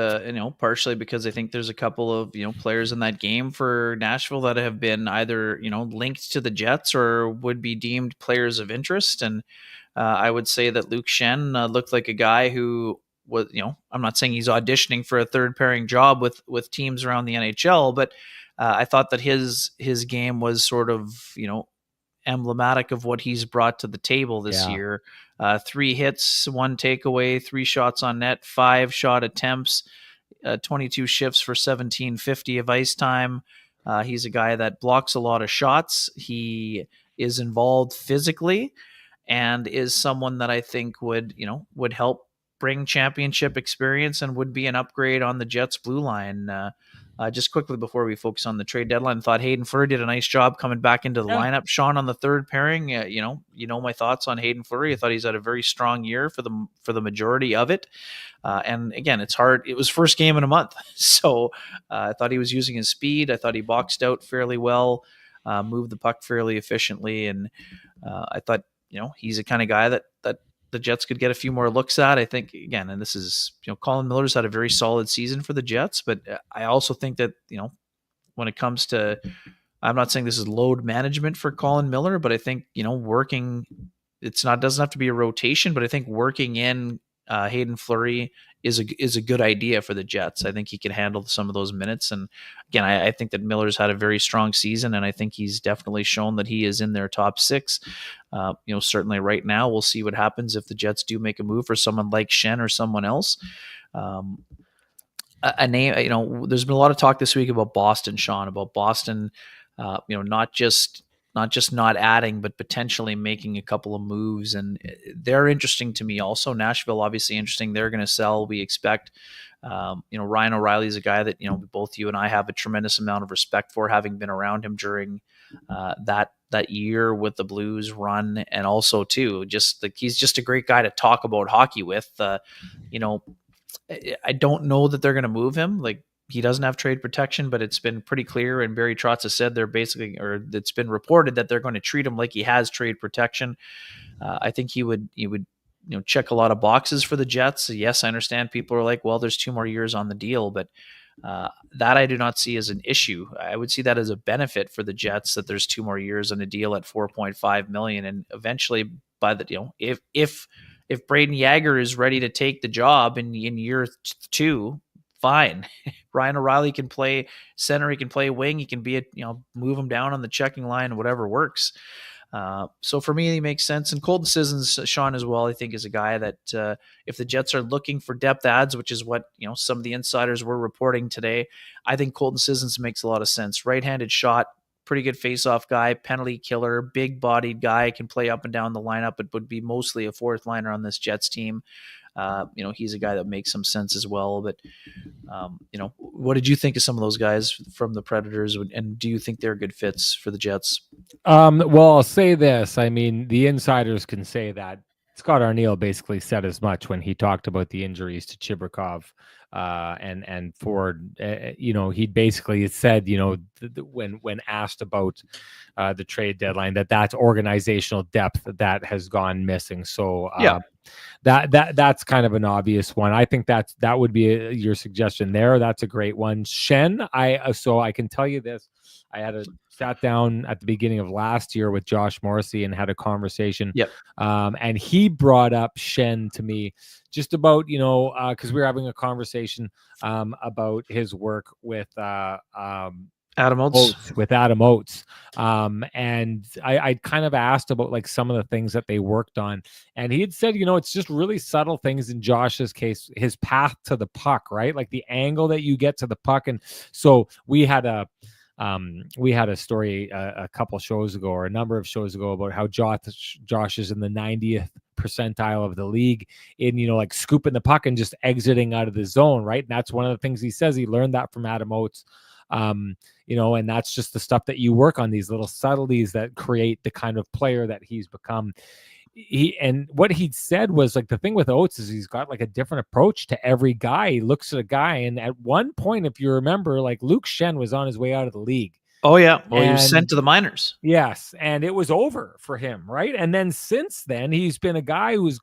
Partially because I think there's a couple of players in that game for Nashville that have been either linked to the Jets or would be deemed players of interest. And I would say that Luke Shen looked like a guy who was, I'm not saying he's auditioning for a third pairing job with teams around the NHL, but I thought that his game was sort of emblematic of what he's brought to the table this year. 3 hits, 1 takeaway, 3 shots on net, 5 shot attempts, 22 shifts for 1750 of ice time. He's a guy that blocks a lot of shots. He is involved physically and is someone that I think would help bring championship experience and would be an upgrade on the Jets blue line. Just quickly before we focus on the trade deadline, thought Hayden Fleury did a nice job coming back into the lineup. Sean, on the third pairing, my thoughts on Hayden Fleury. I thought he's had a very strong year for the majority of it. And again, it's hard. It was first game in a month, so I thought he was using his speed. I thought he boxed out fairly well, moved the puck fairly efficiently, and I thought he's the kind of guy that the Jets could get a few more looks at. I think, again, and this is, Colin Miller's had a very solid season for the Jets, but I also think that, when it comes to, I'm not saying this is load management for Colin Miller, but I think, working, doesn't have to be a rotation, but I think working in Hayden Fleury is a good idea for the Jets. I think he can handle some of those minutes. And again, I think that Miller's had a very strong season, and I think he's definitely shown that he is in their top six. Certainly right now, we'll see what happens if the Jets do make a move for someone like Schenn or someone else. A name, there's been a lot of talk this week about Boston, Sean, about Boston, not just not adding, but potentially making a couple of moves. And they're interesting to me also. Nashville, obviously interesting. They're going to sell, we expect. Ryan O'Reilly is a guy that, both you and I have a tremendous amount of respect for, having been around him during that year with the Blues run. And also too, just like, he's just a great guy to talk about hockey with. I don't know that they're going to move him. Like, he doesn't have trade protection, but it's been pretty clear. And Barry Trotz has said it's been reported that they're going to treat him like he has trade protection. I think he would check a lot of boxes for the Jets. Yes, I understand people are like, well, there's 2 more years on the deal, but that I do not see as an issue. I would see that as a benefit for the Jets, that there's 2 more years on a deal at $4.5 million. And eventually, by the if Braden Yager is ready to take the job in year 2, fine. Ryan O'Reilly can play center. He can play wing. He can be move him down on the checking line, whatever works. So for me, he makes sense. And Colton Sissons, Sean, as well, I think is a guy that if the Jets are looking for depth adds, which is what some of the insiders were reporting today, I think Colton Sissons makes a lot of sense. Right-handed shot, pretty good face-off guy, penalty killer, big-bodied guy, can play up and down the lineup, but would be mostly a fourth liner on this Jets team. He's a guy that makes some sense as well. But, what did you think of some of those guys from the Predators? And do you think they're good fits for the Jets? Well, I'll say this. I mean, the insiders can say that. Scott Arniel basically said as much when he talked about the injuries to Chibrikov and Ford. He basically said, when asked about the trade deadline, that's organizational depth that has gone missing. So that's kind of an obvious one. I think that would be your suggestion there. That's a great one. Schenn, I can tell you this. I sat down at the beginning of last year with Josh Morrissey and had a conversation. Yep. And he brought up Schenn to me just about, because we were having a conversation about his work with Adam Oates. With Adam Oates. And I kind of asked about like some of the things that they worked on. And he had said, it's just really subtle things in Josh's case, his path to the puck, right? Like the angle that you get to the puck. And so we had a story a couple shows ago, or a number of shows ago, about how Josh is in the 90th percentile of the league in, like scooping the puck and just exiting out of the zone, right? And that's one of the things he says he learned that from Adam Oates. And that's just the stuff that you work on, these little subtleties that create the kind of player that he's become. And what he said was, like, the thing with Oates is he's got like a different approach to every guy. He looks at a guy, and at one point, if you remember, like Luke Schenn was on his way out of the league. Oh yeah, well, he was sent to the minors. Yes, and it was over for him, right? And then since then, he's been a guy who's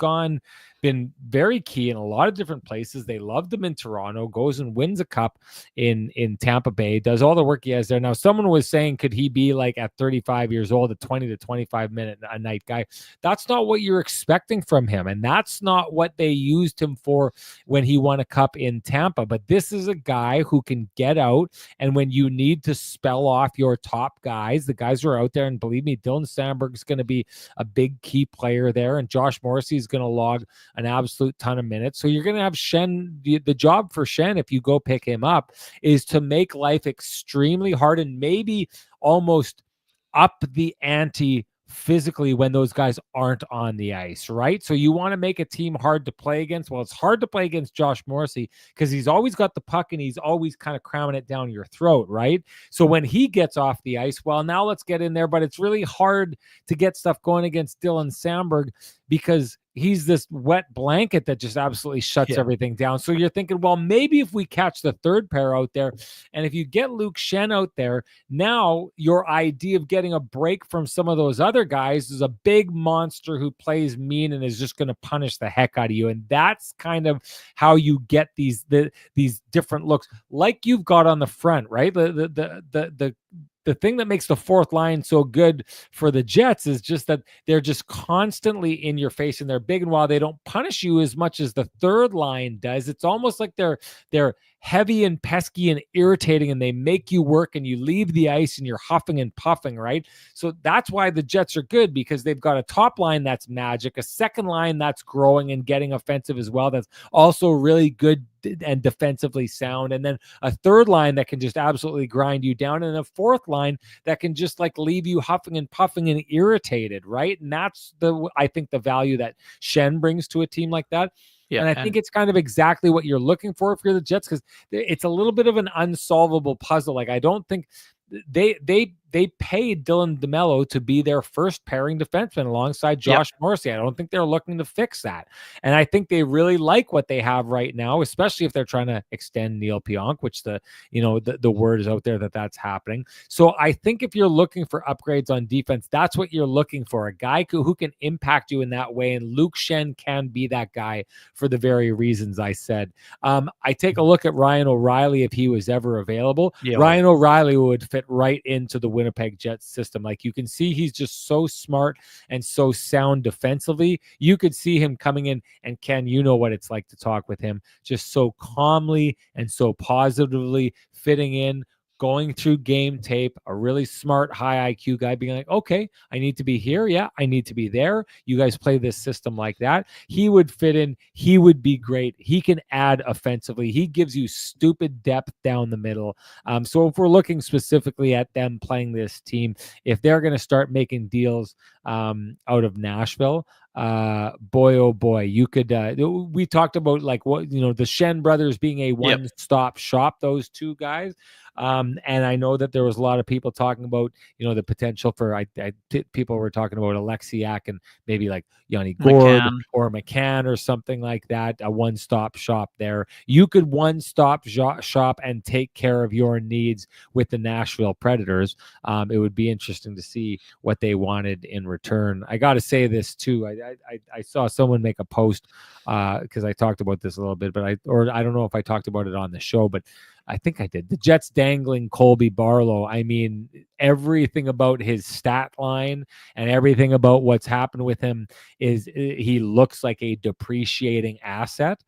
been very key in a lot of different places. They loved him in Toronto, goes and wins a cup in Tampa Bay, does all the work he has there. Now, someone was saying, could he be like at 35 years old, a 20 to 25 minute a night guy? That's not what you're expecting from him. And that's not what they used him for when he won a cup in Tampa. But this is a guy who can get out. And when you need to spell off your top guys, the guys who are out there, and believe me, Dylan Sandberg is going to be a big key player there. And Josh Morrissey is going to log an absolute ton of minutes. So you're going to have Schenn. The job for Schenn, if you go pick him up, is to make life extremely hard and maybe almost up the ante physically when those guys aren't on the ice, right? So you want to make a team hard to play against. Well, it's hard to play against Josh Morrissey because he's always got the puck and he's always kind of cramming it down your throat, right? So when he gets off the ice, well, now let's get in there, but it's really hard to get stuff going against Dylan Sandberg because he's this wet blanket that just absolutely shuts everything down. So you're thinking, well, maybe if we catch the third pair out there, and if you get Luke Schenn out there, now your idea of getting a break from some of those other guys is a big monster who plays mean and is just going to punish the heck out of you. And that's kind of how you get these different looks, like you've got on the front, right? The thing that makes the fourth line so good for the Jets is just that they're just constantly in your face and they're big. And while they don't punish you as much as the third line does, it's almost like they're heavy and pesky and irritating, and they make you work and you leave the ice and you're huffing and puffing, right? So that's why the Jets are good, because they've got a top line that's magic, a second line that's growing and getting offensive as well, that's also really good and defensively sound, and then a third line that can just absolutely grind you down, and a fourth line that can just like leave you huffing and puffing and irritated, right? And that's I think the value that Schenn brings to a team like that. Yeah, and I think it's kind of exactly what you're looking for if you're the Jets, because it's a little bit of an unsolvable puzzle. Like, I don't think they paid Dylan DeMello to be their first pairing defenseman alongside Josh Morrissey. I don't think they're looking to fix that. And I think they really like what they have right now, especially if they're trying to extend Neil Pionk, which the word is out there that that's happening. So I think if you're looking for upgrades on defense, that's what you're looking for, a guy who can impact you in that way. And Luke Schenn can be that guy for the very reasons I said. I take a look at Ryan O'Reilly if he was ever available. Ryan O'Reilly would fit right into the Winnipeg Jets system. Like, you can see he's just so smart and so sound defensively. You could see him coming in, and Ken, you know what it's like to talk with him, just so calmly and so positively fitting in, going through game tape, a really smart, high IQ guy, being like, okay, I need to be here. Yeah, I need to be there. You guys play this system like that. He would fit in. He would be great. He can add offensively. He gives you stupid depth down the middle. So if we're looking specifically at them playing this team, if they're going to start making deals out of Nashville, boy, oh boy, you could, we talked about like what, the Schenn brothers being a one-stop shop, those two guys. And I know that there was a lot of people talking about, the potential for, people were talking about Alexiak and maybe like Yanni Gord or McCann or something like that, a one-stop shop there. You could one-stop shop and take care of your needs with the Nashville Predators. It would be interesting to see what they wanted in return. I got to say this too. I saw someone make a post because I talked about this a little bit, but I don't know if I talked about it on the show, but I think I did. The Jets dangling Colby Barlow. I mean, everything about his stat line and everything about what's happened with him is he looks like a depreciating asset.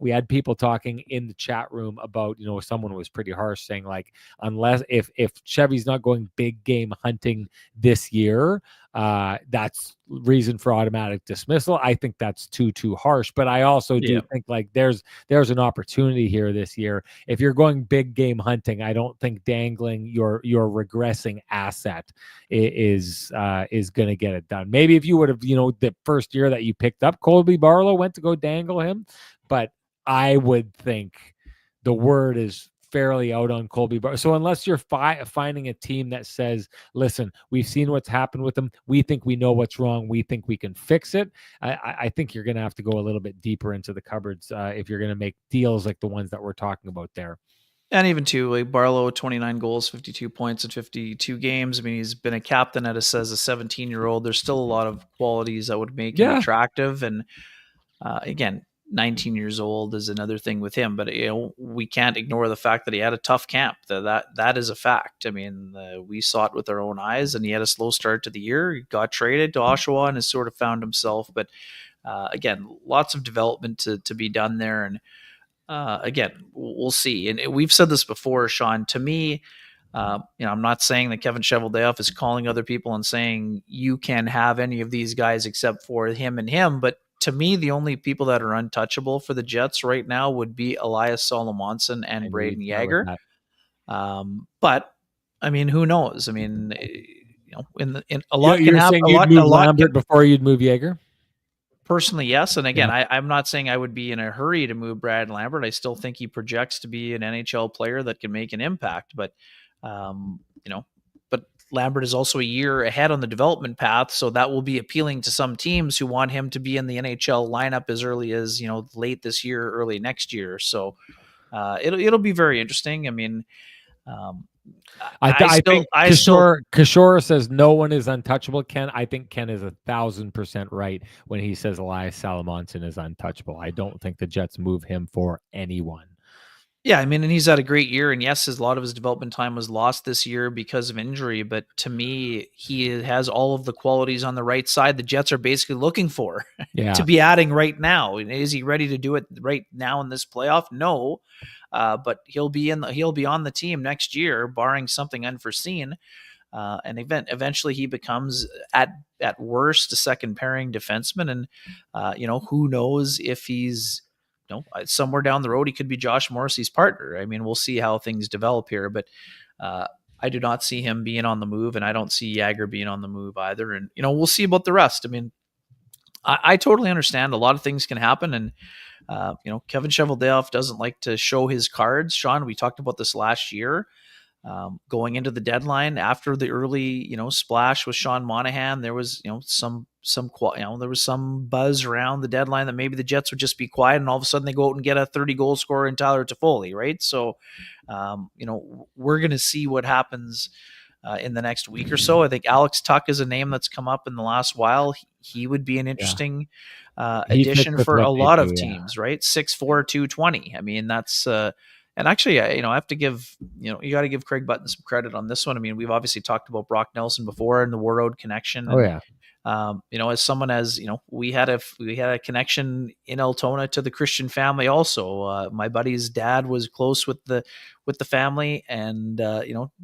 We had people talking in the chat room about, someone was pretty harsh saying like, unless if Chevy's not going big game hunting this year, that's reason for automatic dismissal. I think that's too harsh, but I also do think like there's an opportunity here this year. If you're going big game hunting, I don't think dangling your regressing asset is going to get it done. Maybe if you would have, the first year that you picked up Colby Barlow, went to go dangle him, but I would think the word is fairly out on Colby Barlow. So unless you're finding a team that says, listen, we've seen what's happened with them, we think we know what's wrong, we think we can fix it, I think you're going to have to go a little bit deeper into the cupboards if you're going to make deals like the ones that we're talking about there. And even too, like Barlow, 29 goals, 52 points in 52 games. I mean, he's been a captain as a 17-year-old. There's still a lot of qualities that would make him attractive. And again, 19 years old is another thing with him, but we can't ignore the fact that he had a tough camp. That is a fact. I mean, we saw it with our own eyes, and he had a slow start to the year. He got traded to Oshawa and has sort of found himself. But again, lots of development to be done there. And again, we'll see. And we've said this before, Sean. To me, I'm not saying that Kevin Cheveldayoff is calling other people and saying you can have any of these guys except for him and him, but to me, the only people that are untouchable for the Jets right now would be Elias Solomonson and Braden Yager. But I mean, who knows? I mean, in a lot can happen. You'd move Lambert before you'd move Yager. Personally, yes. And again, I'm not saying I would be in a hurry to move Brad Lambert. I still think he projects to be an NHL player that can make an impact. But but Lambert is also a year ahead on the development path, so that will be appealing to some teams who want him to be in the NHL lineup as early as late this year, early next year. So it'll be very interesting. I mean, um, I think I still Kishore says no one is untouchable. Ken, I think Ken is 1,000% right when he says Elias Salamonson is untouchable. I don't think the Jets move him for anyone. Yeah, I mean, and he's had a great year. And yes, a lot of his development time was lost this year because of injury. But to me, he has all of the qualities on the right side the Jets are basically looking for to Yeah. be adding right now. And is he ready to do it right now in this playoff? No, but he'll be on the team next year, barring something unforeseen. And eventually he becomes at worst a second pairing defenseman, and who knows if he's somewhere down the road he could be Josh Morrissey's partner. I mean, we'll see how things develop here, but I do not see him being on the move, and I don't see Jagger being on the move either. And we'll see about the rest. I mean, I totally understand a lot of things can happen, and Kevin Cheveldayoff doesn't like to show his cards. Sean, we talked about this last year. Going into the deadline after the early, splash with Sean Monahan, there was, there was some buzz around the deadline that maybe the Jets would just be quiet, and all of a sudden they go out and get a 30 goal scorer in Tyler Toffoli, right? So, we're going to see what happens in the next week or so. I think Alex Tuck is a name that's come up in the last while. He would be an interesting addition for a lot of teams, right? 6'4", 220. I mean, that's and actually, I have to give, you got to give Craig Button some credit on this one. I mean, we've obviously talked about Brock Nelson before and the Warroad connection. Oh, And, yeah. as someone we had a connection in Altona to the Christian family also. My buddy's dad was close with the family, and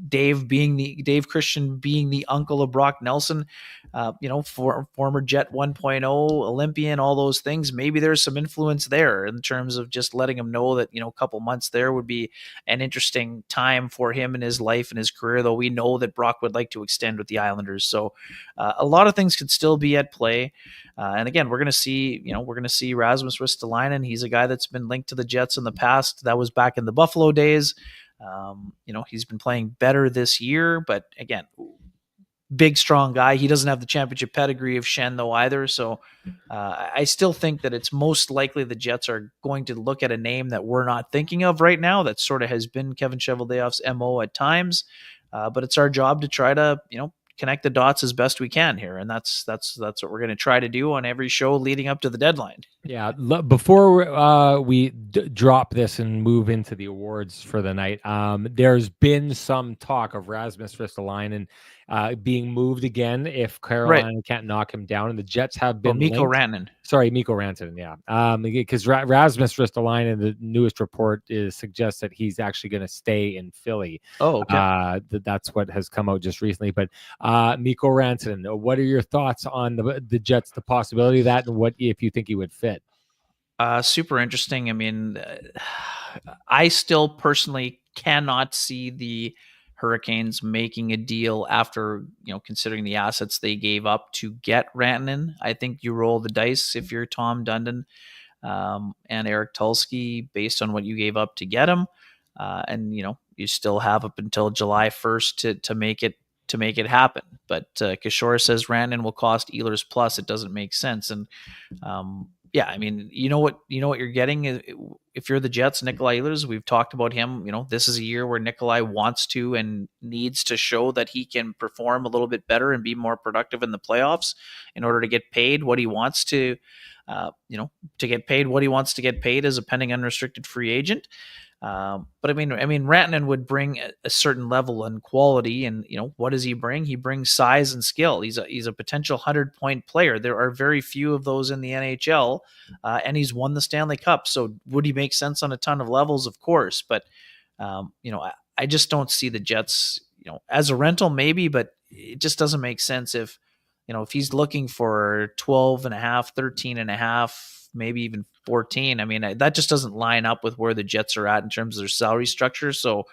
Dave Christian being the uncle of Brock Nelson, former Jet 1.0 Olympian, all those things. Maybe there's some influence there in terms of just letting him know that a couple months there would be an interesting time for him in his life and his career. Though we know that Brock would like to extend with the Islanders, so a lot of things could still be at play. And again, we're going to see Rasmus Ristolainen. He's a guy that's been linked to the Jets in the past. That was back in the Buffalo days. He's been playing better this year, but again, big, strong guy. He doesn't have the championship pedigree of Shen, though, either. So I still think that it's most likely the Jets are going to look at a name that we're not thinking of right now that sort of has been Kevin Cheveldayoff's MO at times. But it's our job to try to, connect the dots as best we can here. And that's what we're going to try to do on every show leading up to the deadline. Yeah. Before we drop this and move into the awards for the night, there's been some talk of Rasmus Ristolainen being moved again if Carolina can't knock him down, and the Jets have been Mikko Rantanen. Sorry, Mikko Rantanen. Yeah, because Rasmus Ristolainen, the newest report suggests that he's actually going to stay in Philly. Oh, okay. That's what has come out just recently. But Mikko Rantanen, what are your thoughts on the Jets, the possibility of that, and what if you think he would fit? Super interesting. I mean, I still personally cannot see the Hurricanes making a deal after, considering the assets they gave up to get Rantanen. I think you roll the dice if you're Tom Dundon and Eric Tulsky based on what you gave up to get him. And, you still have up until July 1st to make it happen. But Kishore says Rantanen will cost Ehlers plus. It doesn't make sense. And yeah, I mean, you know what you're getting if you're the Jets. Nikolai Ehlers, we've talked about him. This is a year where Nikolai wants to and needs to show that he can perform a little bit better and be more productive in the playoffs in order to get paid what he wants to. To get paid what he wants to get paid as a pending unrestricted free agent. But I mean, Rantanen would bring a certain level and quality, and what does he bring? He brings size and skill. He's a potential 100-point player. There are very few of those in the NHL, and he's won the Stanley Cup. So would he make sense on a ton of levels? Of course, but I just don't see the Jets, as a rental maybe, but it just doesn't make sense if he's looking for 12 and a half, 13 and a half, maybe even 14. I mean, that just doesn't line up with where the Jets are at in terms of their salary structure. So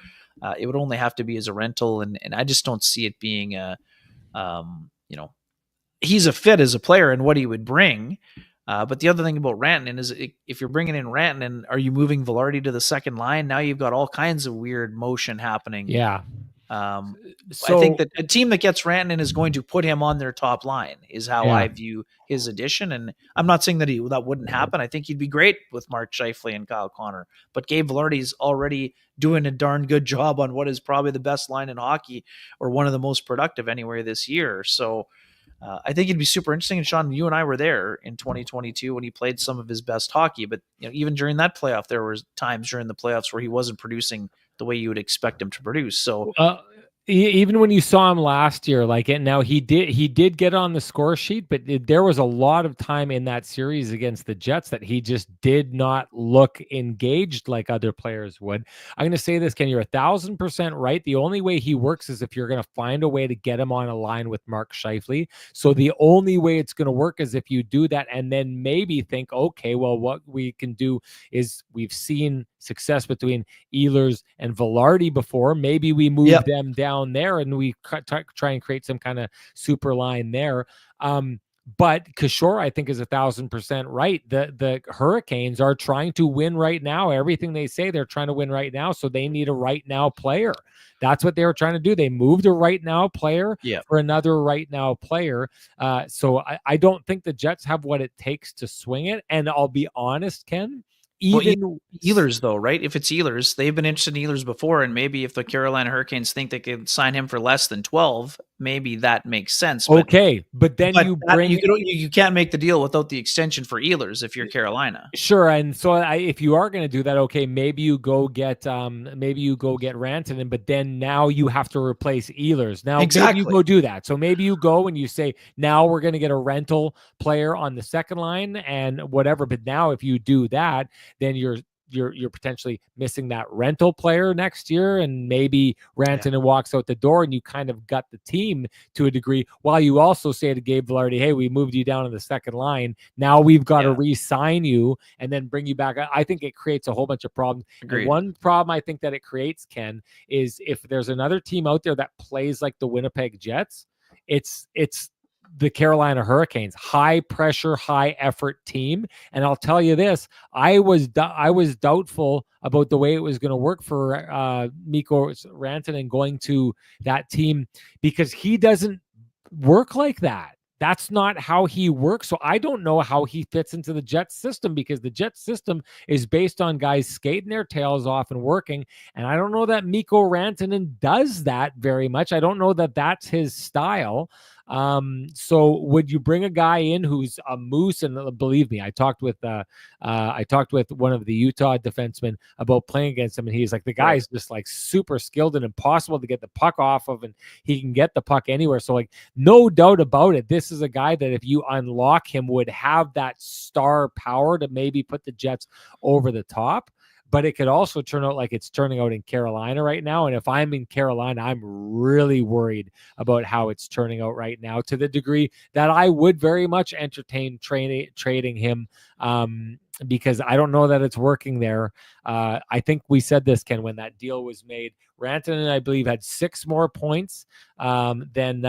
it would only have to be as a rental. And I just don't see it being he's a fit as a player and what he would bring. But the other thing about Rantanen is if you're bringing in Rantanen, are you moving Velarde to the second line? Now you've got all kinds of weird motion happening. Yeah. I think So that a team that gets Rantanen is going to put him on their top line is how yeah. I view his addition. And I'm not saying that that wouldn't happen. I think he'd be great with Mark Scheifele and Kyle Connor. But Gabe Vilardi's already doing a darn good job on what is probably the best line in hockey, or one of the most productive anyway this year. So I think it'd be super interesting. And Sean, you and I were there in 2022 when he played some of his best hockey. But even during that playoff, there was times during the playoffs where he wasn't producing the way you would expect him to produce. So even when you saw him last year, like it now he did get on the score sheet, but there was a lot of time in that series against the Jets that he just did not look engaged like other players would. I'm going to say this, Ken, you're 1,000% right. The only way he works is if you're going to find a way to get him on a line with Mark Scheifele. So the only way it's going to work is if you do that, and then maybe think, okay, well, what we can do is we've seen success between Ehlers and Vilardi before. Maybe we move them down there and we try and create some kind of super line there. But Kishore, I think, is 1,000% right. The Hurricanes are trying to win right now. Everything they say, they're trying to win right now. So they need a right now player. That's what they were trying to do. They moved a right now player for another right now player. So I don't think the Jets have what it takes to swing it. And I'll be honest, Ken, Ehlers, though, right? If it's Ehlers, they've been interested in Ehlers before, and maybe if the Carolina Hurricanes think they could sign him for less than 12, maybe that makes sense. Okay, but then you can't make the deal without the extension for Ehlers if you're Carolina. Sure, and so if you are going to do that, okay, maybe you go get Rantanen, but then now you have to replace Ehlers. Now maybe you go do that. So maybe you go and you say, now we're going to get a rental player on the second line and whatever. But now if you do that, then you're potentially missing that rental player next year, and maybe Rantanen walks out the door, and you kind of got the team to a degree, while you also say to Gabe Vilardi, hey, we moved you down to the second line. Now we've got to re-sign you and then bring you back. I think it creates a whole bunch of problems. And one problem I think that it creates, Ken, is if there's another team out there that plays like the Winnipeg Jets, it's the Carolina Hurricanes, high pressure, high effort team. And I'll tell you this, I was doubtful about the way it was going to work for Mikko Rantanen going to that team, because he doesn't work like that. That's not how he works. So I don't know how he fits into the Jets system, because the Jets system is based on guys skating their tails off and working. And I don't know that Mikko Rantanen does that very much. I don't know that that's his style. So would you bring a guy in who's a moose? And believe me, I talked with one of the Utah defensemen about playing against him, and he's like, the guy's just like super skilled and impossible to get the puck off of, and he can get the puck anywhere. So like, no doubt about it, this is a guy that if you unlock him would have that star power to maybe put the Jets over the top. But it could also turn out like it's turning out in Carolina right now. And if I'm in Carolina, I'm really worried about how it's turning out right now, to the degree that I would very much entertain trading him, because I don't know that it's working there. I think we said this, Ken, when that deal was made. Rantanen, I believe, had 6 more points than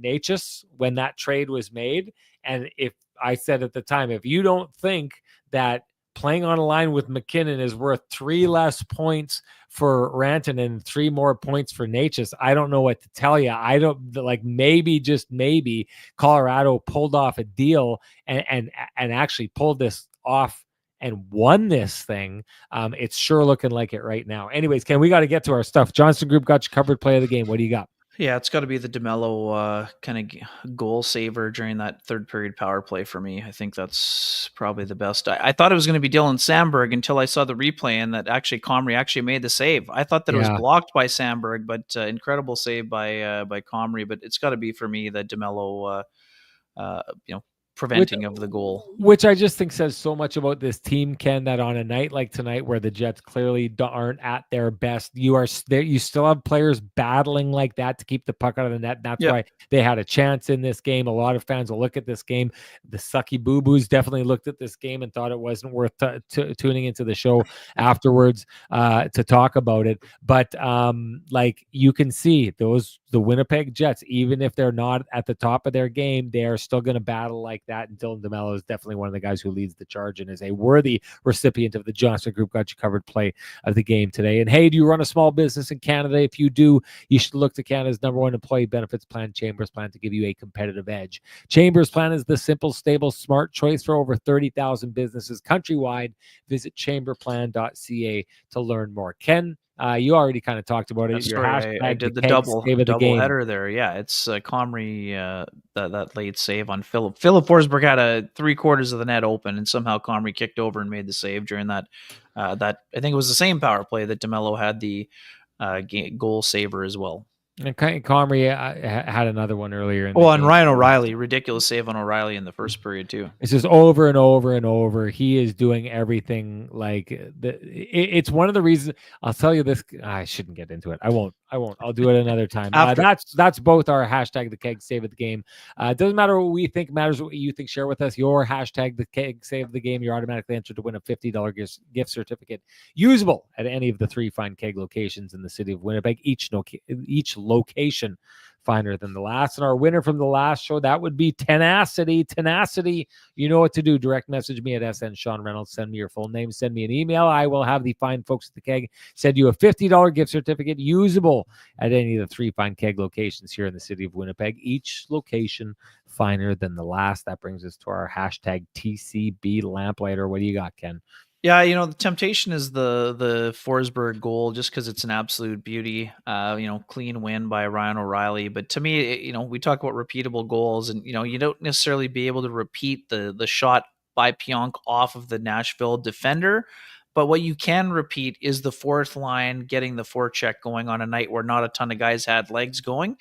Necas when that trade was made. And if I said at the time, if you don't think that playing on a line with McKinnon is worth 3 less points for Rantanen and 3 more points for Necas, I don't know what to tell you. I don't, like, maybe, just maybe, Colorado pulled off a deal and actually pulled this off and won this thing. It's sure looking like it right now. Anyways, Ken, we got to get to our stuff. Johnson Group got you covered. Play of the game. What do you got? Yeah, it's got to be the DeMello kind of goal saver during that third period power play for me. I think that's probably the best. I thought it was going to be Dylan Samberg until I saw the replay, and that actually Comrie actually made the save. I thought that it was blocked by Samberg, but incredible save by Comrie. But it's got to be for me the DeMello, preventing of the goal, which I just think says so much about this team, Ken, that on a night like tonight where the Jets clearly aren't at their best, you still have players battling like that to keep the puck out of the net. That's why they had a chance in this game. A lot of fans will look at this game. The sucky boo-boos definitely looked at this game and thought it wasn't worth tuning into the show afterwards to talk about it. But like, you can see those the Winnipeg Jets, even if they're not at the top of their game, they are still going to battle like that. And Dylan DeMello is definitely one of the guys who leads the charge and is a worthy recipient of the Johnson Group Got You Covered play of the game today. And hey, do you run a small business in Canada? If you do, you should look to Canada's #1 employee benefits plan, Chambers Plan, to give you a competitive edge. Chambers Plan is the simple, stable, smart choice for over 30,000 businesses countrywide. Visit chamberplan.ca to learn more. Ken, you already kind of talked about it. That's Your right. I hashtag, the did the keg save of the double game. header there. Yeah, it's Comrie that late save on Philip. Philip Forsberg had a 3/4 of the net open, and somehow Comrie kicked over and made the save during that. That I think it was the same power play that DeMello had the goal saver as well. And Comrie had another one earlier in the game. And Ryan O'Reilly, ridiculous save on O'Reilly in the first period too. It's just over and over and over. He is doing everything like it's one of the reasons. I'll tell you this. I shouldn't get into it. I won't. I'll do it another time. That's both our hashtag, the keg save of the game. It doesn't matter what we think. Matters what you think. Share with us your hashtag, the keg save of the game. You're automatically entered to win a $50 gift certificate, usable at any of the 3 fine keg locations in the city of Winnipeg. Each location finer than the last. And our winner from the last show, that would be Tenacity. Tenacity, you know what to do. Direct message me at SN Sean Reynolds. Send me your full name. Send me an email. I will have the fine folks at the keg send you a $50 gift certificate, usable at any of the 3 fine keg locations here in the city of Winnipeg. Each location finer than the last. That brings us to our hashtag TCB Lamplighter. What do you got, Ken? Yeah, the temptation is the Forsberg goal, just because it's an absolute beauty. Clean win by Ryan O'Reilly. But to me, we talk about repeatable goals, and you don't necessarily be able to repeat the shot by Pionk off of the Nashville defender. But what you can repeat is the fourth line getting the forecheck going on a night where not a ton of guys had legs going.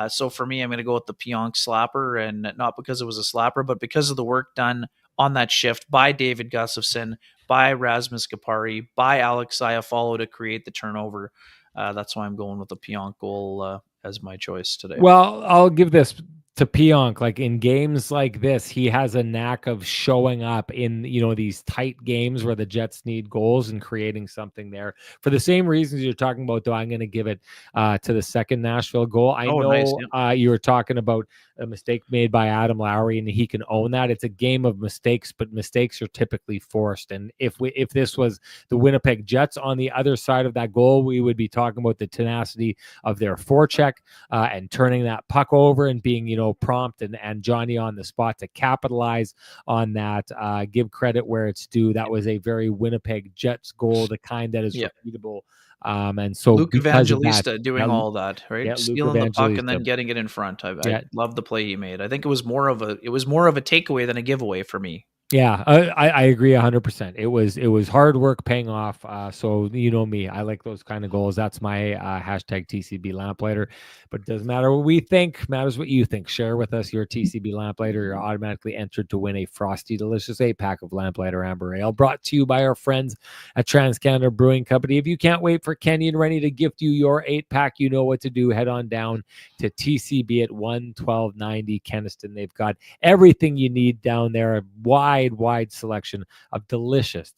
So for me, I'm going to go with the Pionk slapper, and not because it was a slapper, but because of the work done on that shift by David Gustafsson, by Rasmus Kapari, by Alex Iafallo to create the turnover. That's why I'm going with the Pionk goal as my choice today. Well, I'll give this to Pionk. Like in games like this, he has a knack of showing up in these tight games where the Jets need goals and creating something there. For the same reasons you're talking about, though, I'm going to give it to the second Nashville goal. I know nice, yeah. You were talking about a mistake made by Adam Lowry, and he can own that. It's a game of mistakes, but mistakes are typically forced. And if this was the Winnipeg Jets on the other side of that goal, we would be talking about the tenacity of their forecheck and turning that puck over and being, prompt and Johnny on the spot to capitalize on that. Give credit where it's due. That was a very Winnipeg Jets goal, the kind that is repeatable. And so Luke Evangelista doing all that, right? Yeah, stealing the puck and then getting it in front. I love the play he made. I think it was more of a takeaway than a giveaway for me. Yeah, I agree 100%. It was hard work paying off. So you know me, I like those kind of goals. That's my hashtag TCB Lamplighter. But it doesn't matter what we think, matters what you think. Share with us your TCB Lamplighter. You're automatically entered to win a frosty, delicious 8-pack of Lamplighter Amber Ale, brought to you by our friends at TransCanada Brewing Company. If you can't wait for Kenny and Renny to gift you your 8-pack, you know what to do. Head on down to TCB at 11290 Keniston. They've got everything you need down there. Wide selection of delicious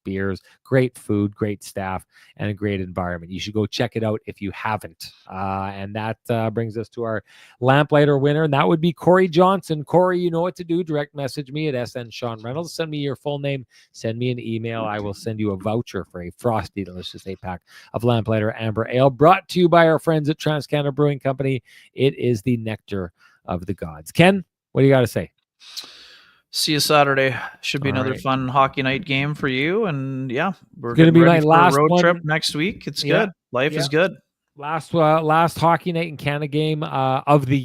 beers, great food, great staff, and a great environment. You should go check it out if you haven't. And that brings us to our Lamplighter winner, and that would be Corey Johnson. Corey, you know what to do. Direct message me at SN Sean Reynolds. Send me your full name. Send me an email. I will send you a voucher for a frosty, delicious 8-pack of Lamplighter Amber Ale, brought to you by our friends at TransCanada Brewing Company. It is the nectar of the gods. Ken, what do you got to say? See you Saturday. Should be another fun hockey night game for you. And yeah, we're going to be my last road trip next week. It's good. Life is good. Last hockey night in Canada game of the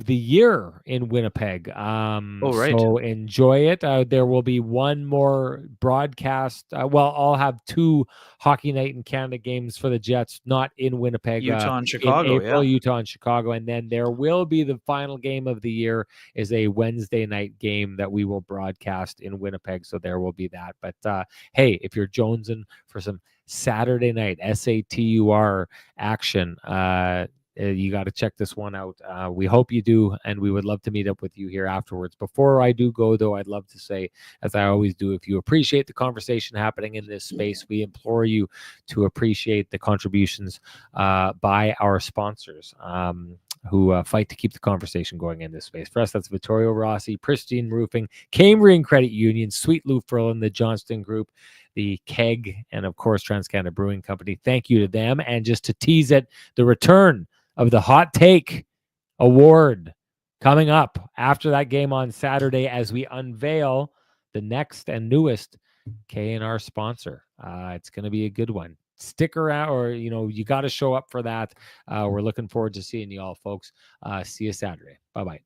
year in Winnipeg. So enjoy it. There will be one more broadcast. I'll have 2 hockey night in Canada games for the Jets, not in Winnipeg. Utah and Chicago, in April, Utah and Chicago, and then there will be the final game of the year is a Wednesday night game that we will broadcast in Winnipeg. So there will be that. But hey, if you're jonesing for some Saturday night SATUR action, you got to check this one out. We hope you do, and we would love to meet up with you here afterwards. Before I do go, though, I'd love to say, as I always do, if you appreciate the conversation happening in this space, we implore you to appreciate the contributions by our sponsors. Who fight to keep the conversation going in this space. For us, that's Vittorio Rossi, Pristine Roofing, Cambrian Credit Union, Sweet Lou Furlan, the Johnston Group, the Keg, and of course, TransCanada Brewing Company. Thank you to them. And just to tease it, the return of the Hot Take Award coming up after that game on Saturday as we unveil the next and newest K&R sponsor. It's going to be a good one. Stick around, or you got to show up for that. We're looking forward to seeing you all, folks. See you Saturday. Bye-bye.